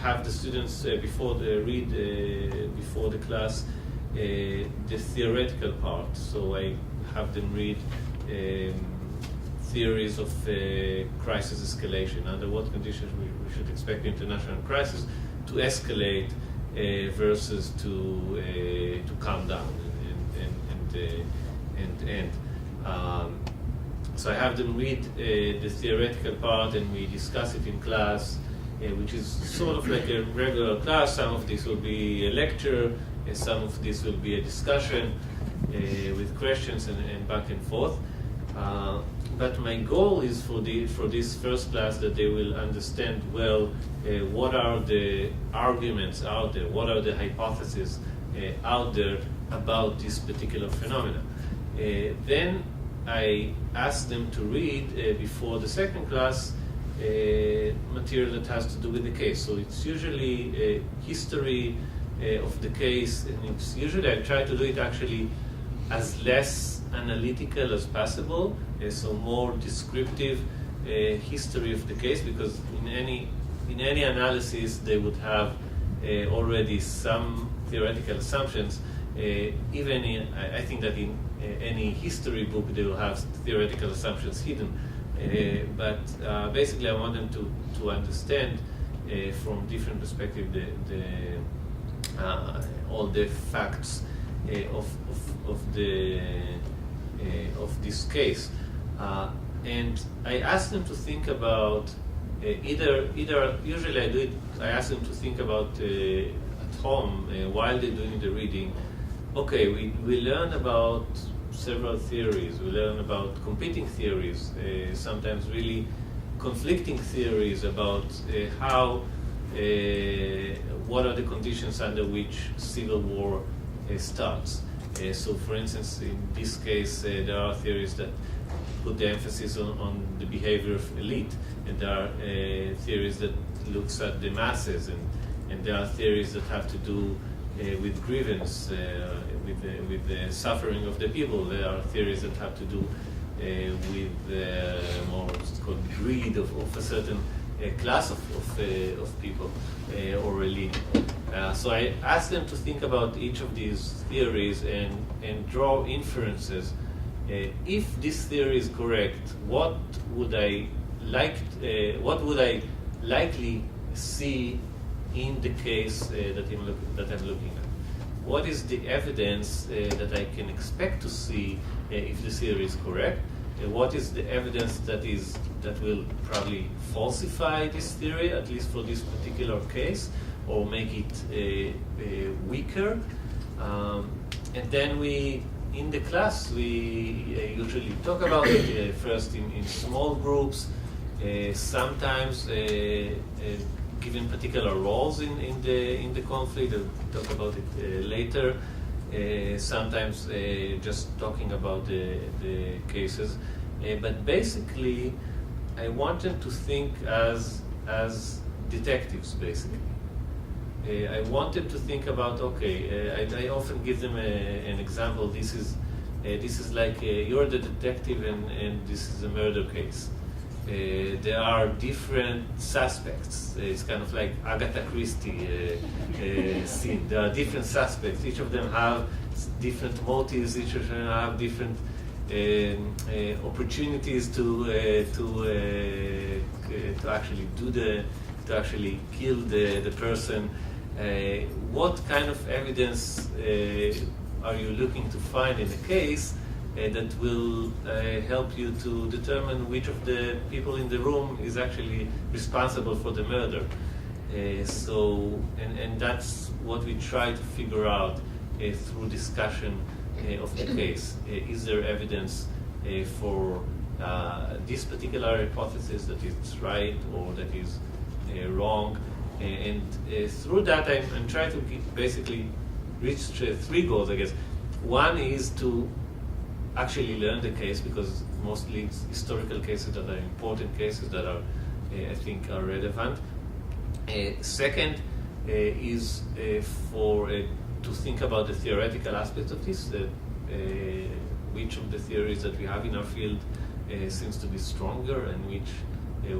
have the students before the class the theoretical part. So I have them read theories of crisis escalation, under what conditions we should expect international crisis to escalate versus to calm down and end. So I have them read the theoretical part, and we discuss it in class, which is sort of like a regular class. Some of this will be a lecture, some of this will be a discussion with questions and back and forth. But my goal is for this first class that they will understand well what are the arguments out there, what are the hypotheses out there about this particular phenomena. Then I ask them to read before the second class material that has to do with the case. So it's usually a history of the case, and it's usually, I try to do it actually as less analytical as possible, so more descriptive history of the case, because in any analysis they would have already some theoretical assumptions. I think that in any history book they will have theoretical assumptions hidden. But basically I want them to understand from different perspectives all the facts of this case, and I ask them to think about either usually I do it. I ask them to think about at home while they're doing the reading. Okay, we learn about several theories. We learn about competing theories, sometimes really conflicting theories about how. What are the conditions under which civil war starts? So, for instance, in this case, there are theories that put the emphasis on the behavior of elite, and there are theories that looks at the masses, and there are theories that have to do with grievance, with the suffering of the people. There are theories that have to do with more what's called greed of a certain class of people or elite. So I ask them to think about each of these theories and draw inferences. If this theory is correct, what would I likely see in the case that I'm looking at? What is the evidence that I can expect to see if the theory is correct? What is the evidence that will probably falsify this theory, at least for this particular case, or make it weaker? And then in the class, we usually talk about it first in small groups, sometimes given particular roles in the conflict. I'll talk about it later. Sometimes just talking about the cases, but basically I want them to think as detectives. Basically, I want them to think about I often give them an example. This is like you're the detective and this is a murder case, there are different suspects. It's kind of like Agatha Christie scene. There are different suspects. Each of them have different motives. Each of them have different opportunities to actually to actually kill the person. What kind of evidence are you looking to find in a case that will help you to determine which of the people in the room is actually responsible for the murder? And that's what we try to figure out through discussion of the case. Is there evidence for this particular hypothesis that is right or that is wrong? And through that, I'm trying to basically reach three goals, I guess. One is to actually learn the case, because mostly it's historical cases that are important cases that are, I think, are relevant. Second is to think about the theoretical aspects of this, which of the theories that we have in our field seems to be stronger and which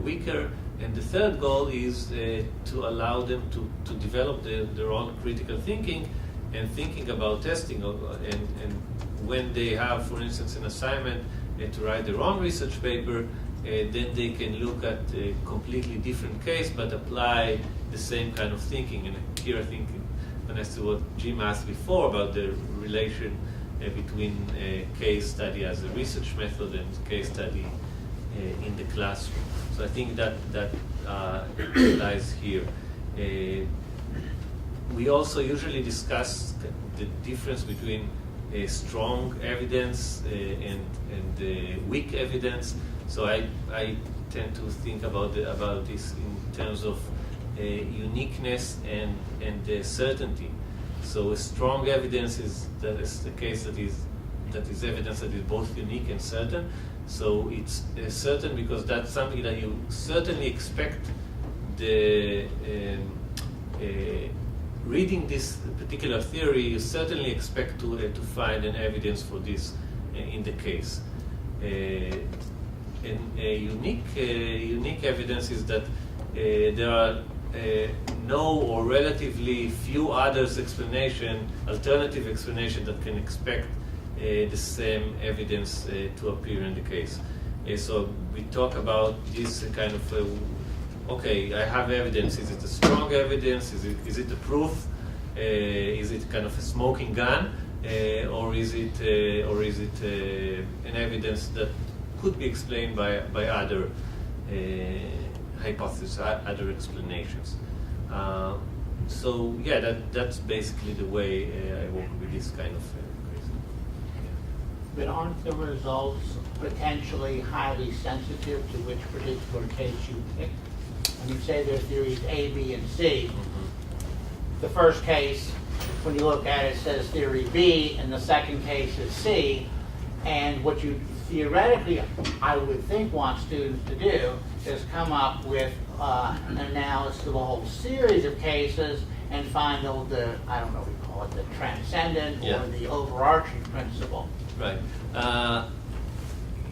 weaker. And the third goal is to allow them to develop their own critical thinking and thinking about testing. And when they have, for instance, an assignment to write their own research paper, then they can look at a completely different case but apply the same kind of thinking. And here I think, and as to what Jim asked before about the relation between case study as a research method and case study in the classroom. So I think that lies here. We also usually discuss the difference between strong evidence and weak evidence. So I tend to think about this in terms of uniqueness and certainty. So strong evidence is the case that is evidence that is both unique and certain. So it's certain because that's something that you certainly expect reading this particular theory, you certainly expect to find an evidence for this in the case. And unique evidence is that there are no or relatively few alternative explanation that can expect the same evidence to appear in the case. So we talk about this kind of, okay, I have evidence. Is it a strong evidence? Is it a proof? Is it kind of a smoking gun? Or is it an evidence that could be explained by other hypotheses, other explanations? So yeah, that's basically the way I work with this kind of case. But aren't the results potentially highly sensitive to which particular case you pick? I mean, say there are theories A, B, and C. Mm-hmm. The first case, when you look at it, says theory B, and the second case is C. And what you theoretically, I would think, want students to do is come up with an analysis of a whole series of cases and find the I don't know what you call it, the transcendent or the overarching principle. Right.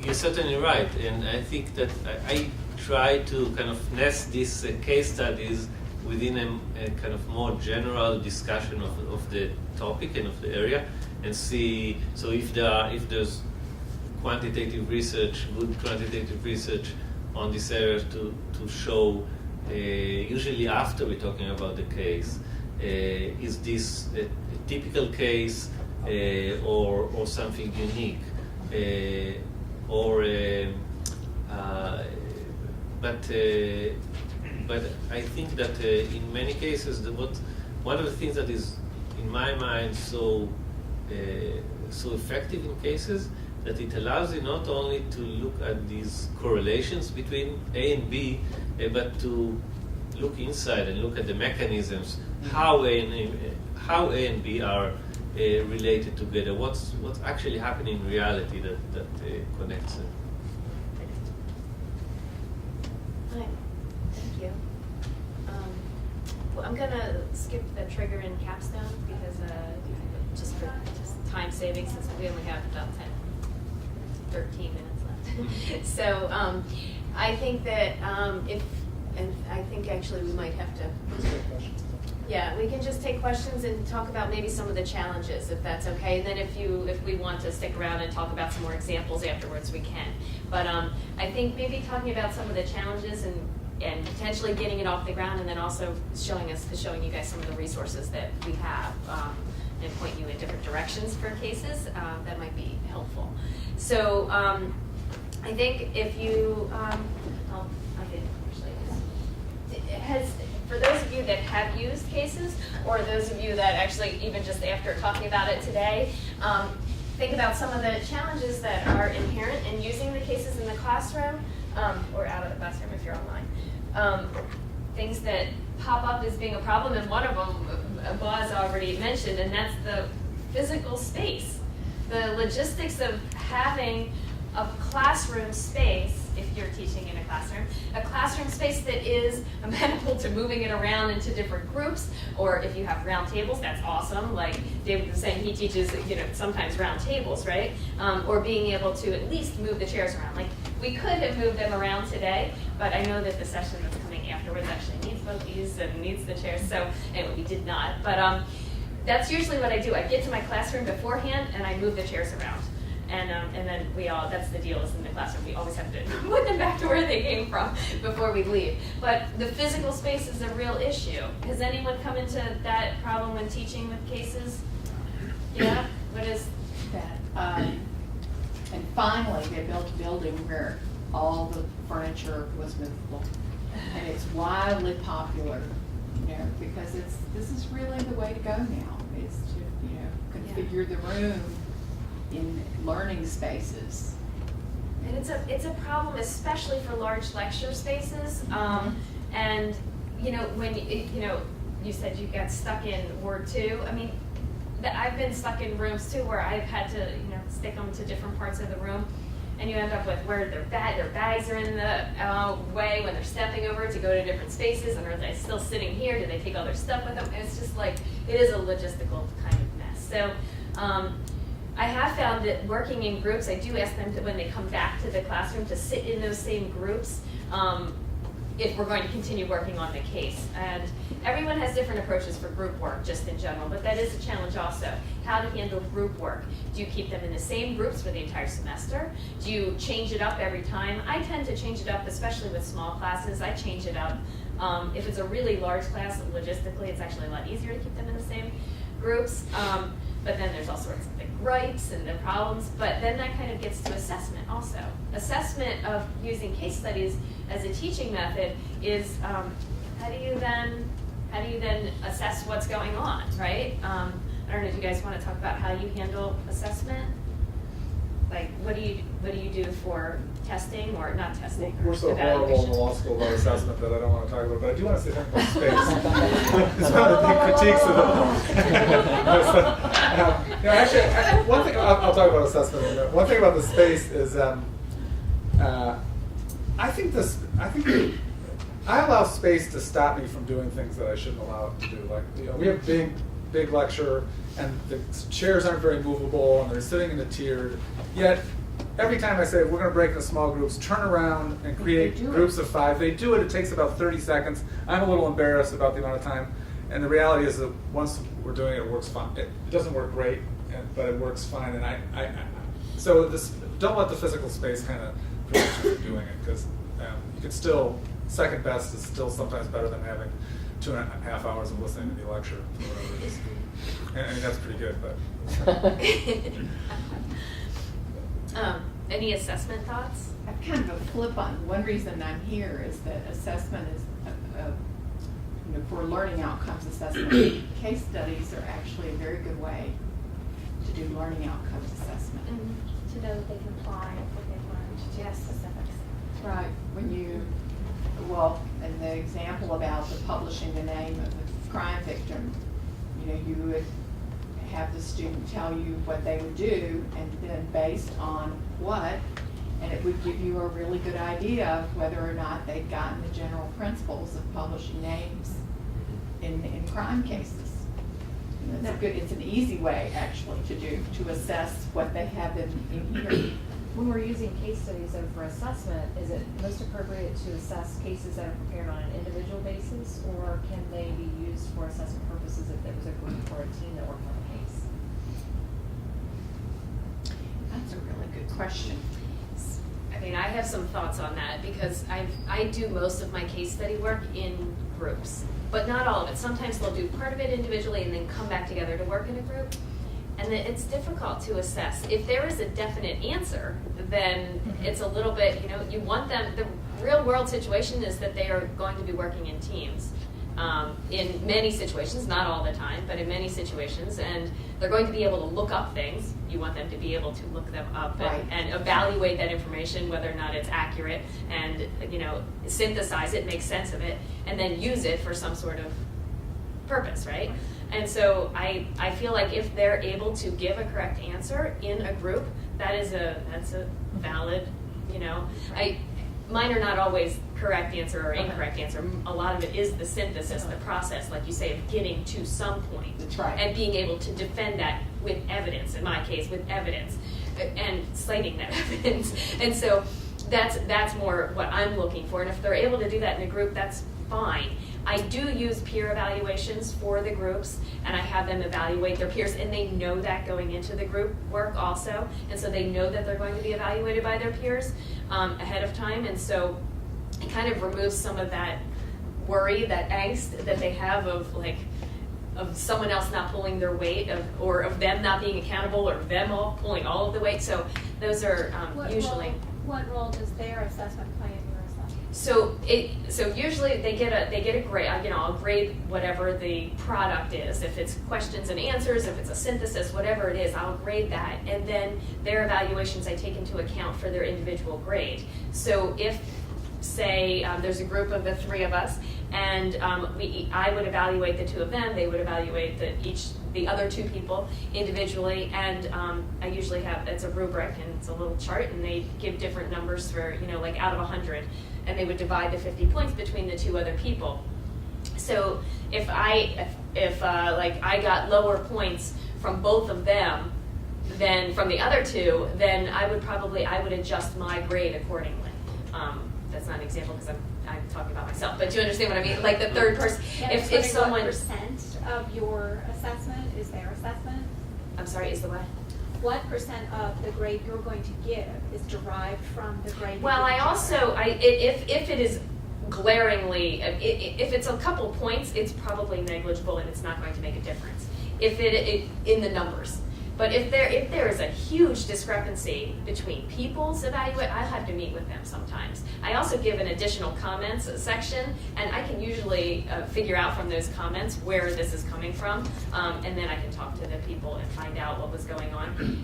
You're certainly right. And I think that I try to kind of nest these case studies within a kind of more general discussion of the topic and of the area, and see, so if there's quantitative research, good quantitative research on this area to show, usually after we're talking about the case, is this a typical case or something unique, but I think that in many cases, one of the things that is, in my mind, so effective in cases, that it allows you not only to look at these correlations between A and B, but to look inside and look at the mechanisms, how A and B are related together, what's actually happening in reality that connects them. Hi, thank you. Well, I'm gonna skip the trigger and capstone because just for time saving, since we only have about 13 minutes left. So I think that and I think actually we might have to, yeah, we can just take questions and talk about maybe some of the challenges, if that's okay. And then if we want to stick around and talk about some more examples afterwards, we can. But I think maybe talking about some of the challenges and potentially getting it off the ground, and then also showing you guys some of the resources that we have, and point you in different directions for cases, that might be helpful. So I think if you, I could actually, for those of you that have used cases, or those of you that actually, even just after talking about it today, think about some of the challenges that are inherent in using the cases in the classroom, or out of the classroom if you're online. Things that pop up as being a problem, and one of them Boz already mentioned, and that's the physical space. The logistics of having a classroom space, if you're teaching in a classroom space that is amenable to moving it around into different groups, or if you have round tables, that's awesome. Like David was saying, he teaches, sometimes round tables, right? Or being able to at least move the chairs around. Like, we could have moved them around today, but I know that the session that's coming afterwards actually needs both these and needs the chairs, so anyway, we did not. But that's usually what I do. I get to my classroom beforehand and I move the chairs around. And then that's the deal, is in the classroom, we always have to put them back to where they came from before we leave. But the physical space is a real issue. Has anyone come into that problem when teaching with cases? Yeah? What is that? And finally, they built a building where all the furniture was movable. And it's wildly popular, because this is really the way to go now, is to, configure the room in learning spaces. And it's a problem, especially for large lecture spaces. And when you said you got stuck in Ward 2. I mean, I've been stuck in rooms too where I've had to stick them to different parts of the room, and you end up with where their bags are in the way when they're stepping over to go to different spaces, and are they still sitting here? Do they take all their stuff with them? And it's just like, it is a logistical kind of mess. So. I have found that working in groups, I do ask them to, when they come back to the classroom, to sit in those same groups if we're going to continue working on the case. And everyone has different approaches for group work, just in general, but that is a challenge also. How to handle group work. Do you keep them in the same groups for the entire semester? Do you change it up every time? I tend to change it up, especially with small classes. I change it up. If it's a really large class, logistically, it's actually a lot easier to keep them in the same groups. But then there's all sorts of the gripes and the problems. But then that kind of gets to assessment also. Assessment of using case studies as a teaching method is how do you then assess what's going on, right? I don't know if you guys want to talk about how you handle assessment. Like, what do you do for testing or not testing? We're so horrible in the law school about assessment that I don't want to talk about it, but I do want to say something about space. It's one of the big critiques of it. Actually, one thing, I'll talk about assessment in a minute. One thing about the space is I allow space to stop me from doing things that I shouldn't allow it to do. Like, we have big lecture, and the chairs aren't very movable, and they're sitting in a tiered. Yet, every time I say we're going to break into small groups, turn around and create groups of 5, they do it. It takes about 30 seconds. I'm a little embarrassed about the amount of time. And the reality is that once we're doing it, it works fine. It doesn't work great, but it works fine. And so don't let the physical space kind of prevent you from doing it, because you can still, second best is still sometimes better than having 2.5 hours of listening to the lecture, or whatever it is. I mean, that's pretty good, but. Any assessment thoughts? I've kind of a flip on. One reason I'm here is that assessment is, for learning outcomes assessment, case studies are actually a very good way to do learning outcomes assessment. To know that they can apply what they've learned to Yes. specifics. Right. And the example about the publishing the name of the crime victim, you would have the student tell you what they would do, and then based on what, and it would give you a really good idea of whether or not they'd gotten the general principles of publishing names in crime cases. It's an easy way actually to assess what they have in here. when we're using case studies though for assessment, is it most appropriate to assess cases that are prepared on an individual basis, or can they be used for assessment purposes if there was a group or a team that worked on a case? That's a really good question. I mean, I have some thoughts on that because I do most of my case study work in groups, but not all of it. Sometimes they'll do part of it individually and then come back together to work in a group. And it's difficult to assess. If there is a definite answer, then it's a little bit, you want them, the real world situation is that they are going to be working in teams. In many situations, not all the time, but in many situations, and they're going to be able to look up things. You want them to be able to look them up and evaluate that information, whether or not it's accurate, and synthesize it, make sense of it, and then use it for some sort of purpose, right? And so I feel like if they're able to give a correct answer in a group, that's a valid, mine are not always correct answer or incorrect answer. A lot of it is the synthesis, the process, like you say, of getting to some point. That's right. And being able to defend that with evidence, in my case, with evidence, and citing that evidence. And so that's more what I'm looking for. And if they're able to do that in a group, that's fine. I do use peer evaluations for the groups, and I have them evaluate their peers, and they know that going into the group work also, and so they know that they're going to be evaluated by their peers ahead of time, and so it kind of removes some of that worry, that angst that they have of someone else not pulling their weight, or of them not being accountable, or them all pulling all of the weight. So those are usually. What role does their assessment play in your assessment? So usually they get a grade. I'll grade whatever the product is. If it's questions and answers, if it's a synthesis, whatever it is, I'll grade that. And then their evaluations I take into account for their individual grade. So if, say, there's a group of the three of us, and I would evaluate the two of them, they would evaluate the other two people individually, and I usually it's a rubric and it's a little chart, and they give different numbers for, like out of 100, and they would divide the 50 points between the two other people. So if I got lower points from both of them than from the other two, then I would adjust my grade accordingly. That's not an example because I'm talking about myself, but do you understand what I mean? Like the third person, if someone. What percent of your assessment is their assessment? I'm sorry, is the what? What percent of the grade you're going to give is derived from the grade? Well, I also, if it is glaringly, if it's a couple points, it's probably negligible and it's not going to make a difference. If it in the numbers. But if there is a huge discrepancy between people's evaluate, I'll have to meet with them sometimes. I also give an additional comments section, and I can usually figure out from those comments where this is coming from, and then I can talk to the people and find out what was going on.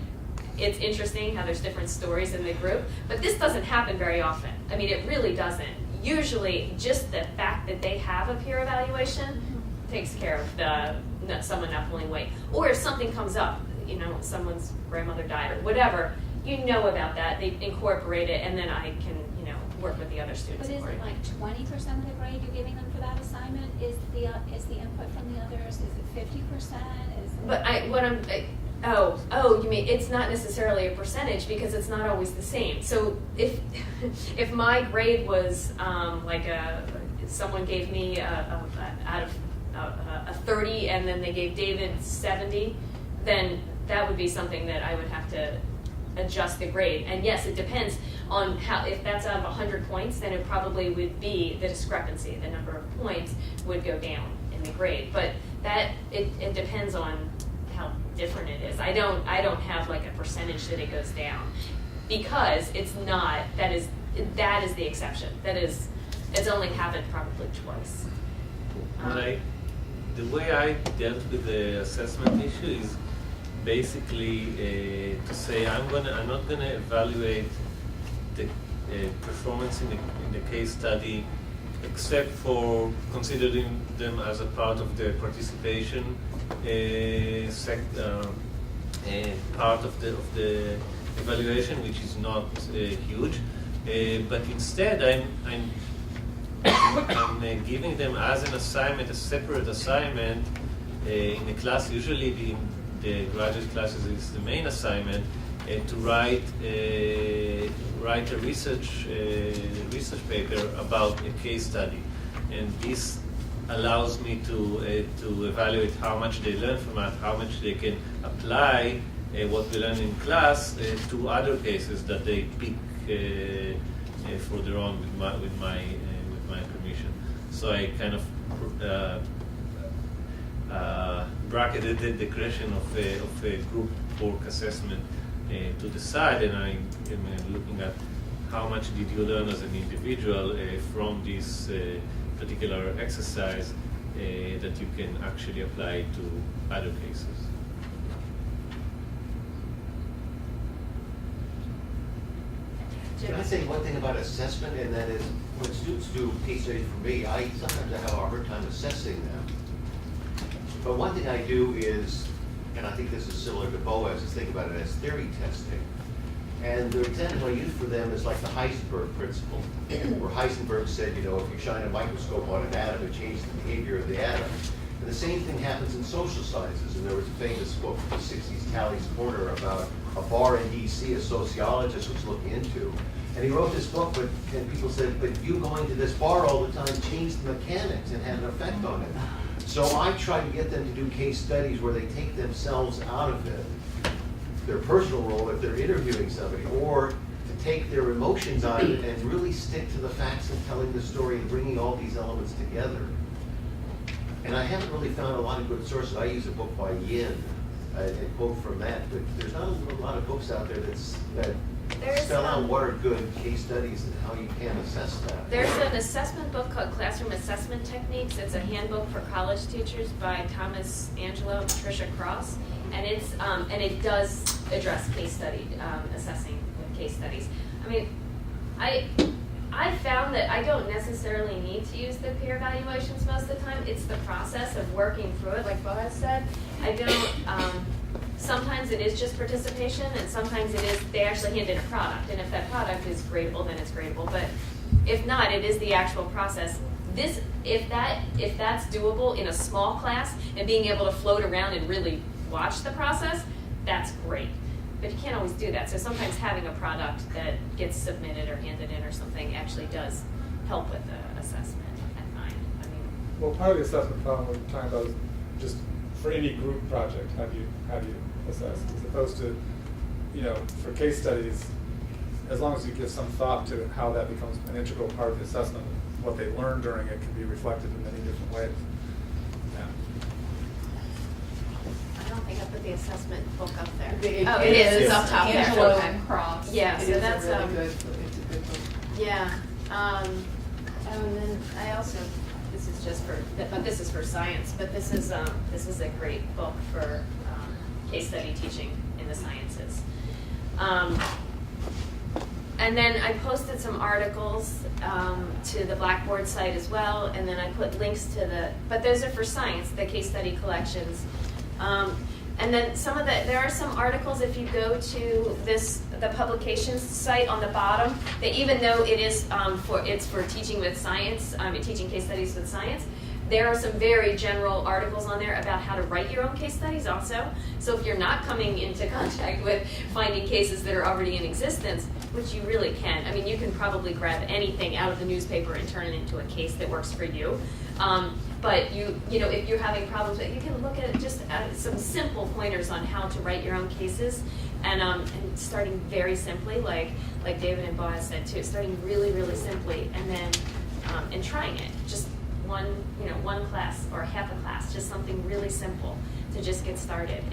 It's interesting how there's different stories in the group, but this doesn't happen very often. I mean, it really doesn't. Usually, just the fact that they have a peer evaluation takes care of someone not pulling weight. Or if something comes up, someone's grandmother died or whatever, about that, they incorporate it, and then I can, work with the other students. But is it like 20% of the grade you're giving them for that assignment? Is the input from the others? Is it 50%? You mean it's not necessarily a percentage because it's not always the same. So if my grade was someone gave me out of a 30 and then they gave David 70, then that would be something that I would have to adjust the grade. And yes, it depends on if that's out of 100 points, then it probably would be the discrepancy. The number of points would go down in the grade. But it depends on how different it is. I don't have like a percentage that it goes down because it's not, that is the exception. It's only happened probably twice. The way I dealt with the assessment issue is basically to say I'm not gonna evaluate the performance in the case study except for considering them as a part of the participation part of the evaluation, which is not huge, but instead I'm giving them as an assignment, a separate assignment in the class. Usually in the graduate classes it's the main assignment, to write write a research paper about a case study, and this allows me to evaluate how much they learn from it, how much they can apply what we learn in class to other cases that they pick for their own with my permission. So I kind of bracketed the creation of a group work assessment to the side, and I am looking at how much did you learn as an individual from this particular exercise that you can actually apply to other cases. Can I say one thing about assessment, and that is, when students do case studies for me, sometimes I have a hard time assessing them. But one thing I do is, and I think this is similar to Boaz, is think about it as theory testing. And the example I use for them is like the Heisenberg principle, where Heisenberg said, if you shine a microscope on an atom, it changes the behavior of the atom. And the same thing happens in social sciences. And there was a famous book from the 60s, Talley's Corner, about a bar in DC a sociologist was looking into. And he wrote this book, and people said, but you going to this bar all the time changed the mechanics and had an effect on it. So I try to get them to do case studies where they take themselves out of it, their personal role if they're interviewing somebody, or to take their emotions out of it and really stick to the facts and telling the story and bringing all these elements together. And I haven't really found a lot of good sources. I use a book by Yin, a quote from that, but there's not a lot of books out there that spell out what are good case studies and how you can assess that. There's an assessment book called Classroom Assessment Techniques. It's a handbook for college teachers by Thomas Angelo and Patricia Cross, and it does address case study assessing with case studies. I mean, I found that I don't necessarily need to use the peer evaluations most of the time. It's the process of working through it, like Boaz said. I don't. Sometimes it is just participation, and sometimes it is they actually hand in a product. And if that product is gradable, then it's gradable. But if not, it is the actual process. If that's doable in a small class and being able to float around and really watch the process, that's great. But you can't always do that. So sometimes having a product that gets submitted or handed in or something actually does help with the assessment, I find. Well, part of the assessment problem we're talking about is just for any group project, how do you assess, as opposed to, for case studies, as long as you give some thought to how that becomes an integral part of the assessment, what they learn during it can be reflected in many different ways. Yeah. I don't think I put the assessment book up there. It is. is. It's up top there. Angelo Okay. and Cross. Yeah, It so is that's a really good. It's a good book. Yeah. And then I also, this is just for, but this is for science. But this is a great book for case study teaching in the sciences. And then I posted some articles to the Blackboard site as well, and then I put links to but those are for science, the case study collections. And then there are some articles, if you go to the publications site on the bottom, that even though it's for teaching with science, teaching case studies with science, there are some very general articles on there about how to write your own case studies also. So if you're not coming into contact with finding cases that are already in existence, which you really can, you can probably grab anything out of the newspaper and turn it into a case that works for you. But if you're having problems, you can look at just some simple pointers on how to write your own cases, and starting very simply, like David and Boaz said too, starting really, really simply, and then and trying it, just one class or half a class, just something really simple to just get started.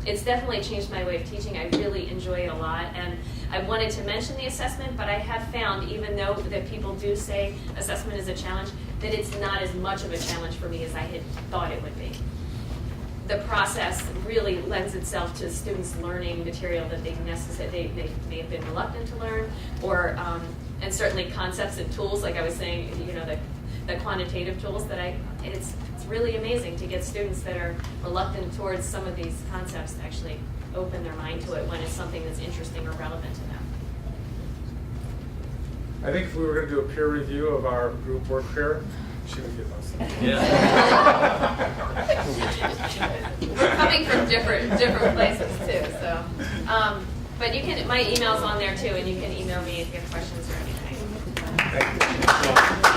It's definitely changed my way of teaching. I really enjoy it a lot, and I wanted to mention the assessment, but I have found, even though that people do say assessment is a challenge, that it's not as much of a challenge for me as I had thought it would be. The process really lends itself to students learning material that they may have been reluctant to learn, or and certainly concepts and tools, like I was saying, the quantitative tools it's really amazing to get students that are reluctant towards some of these concepts to actually open their mind to it when it's something that's interesting or relevant to them. I think if we were going to do a peer review of our group work here, she would get most of it. Yeah. We're coming from different places too, so. But you can, my email's on there too, and you can email me if you have questions or anything. Thank you.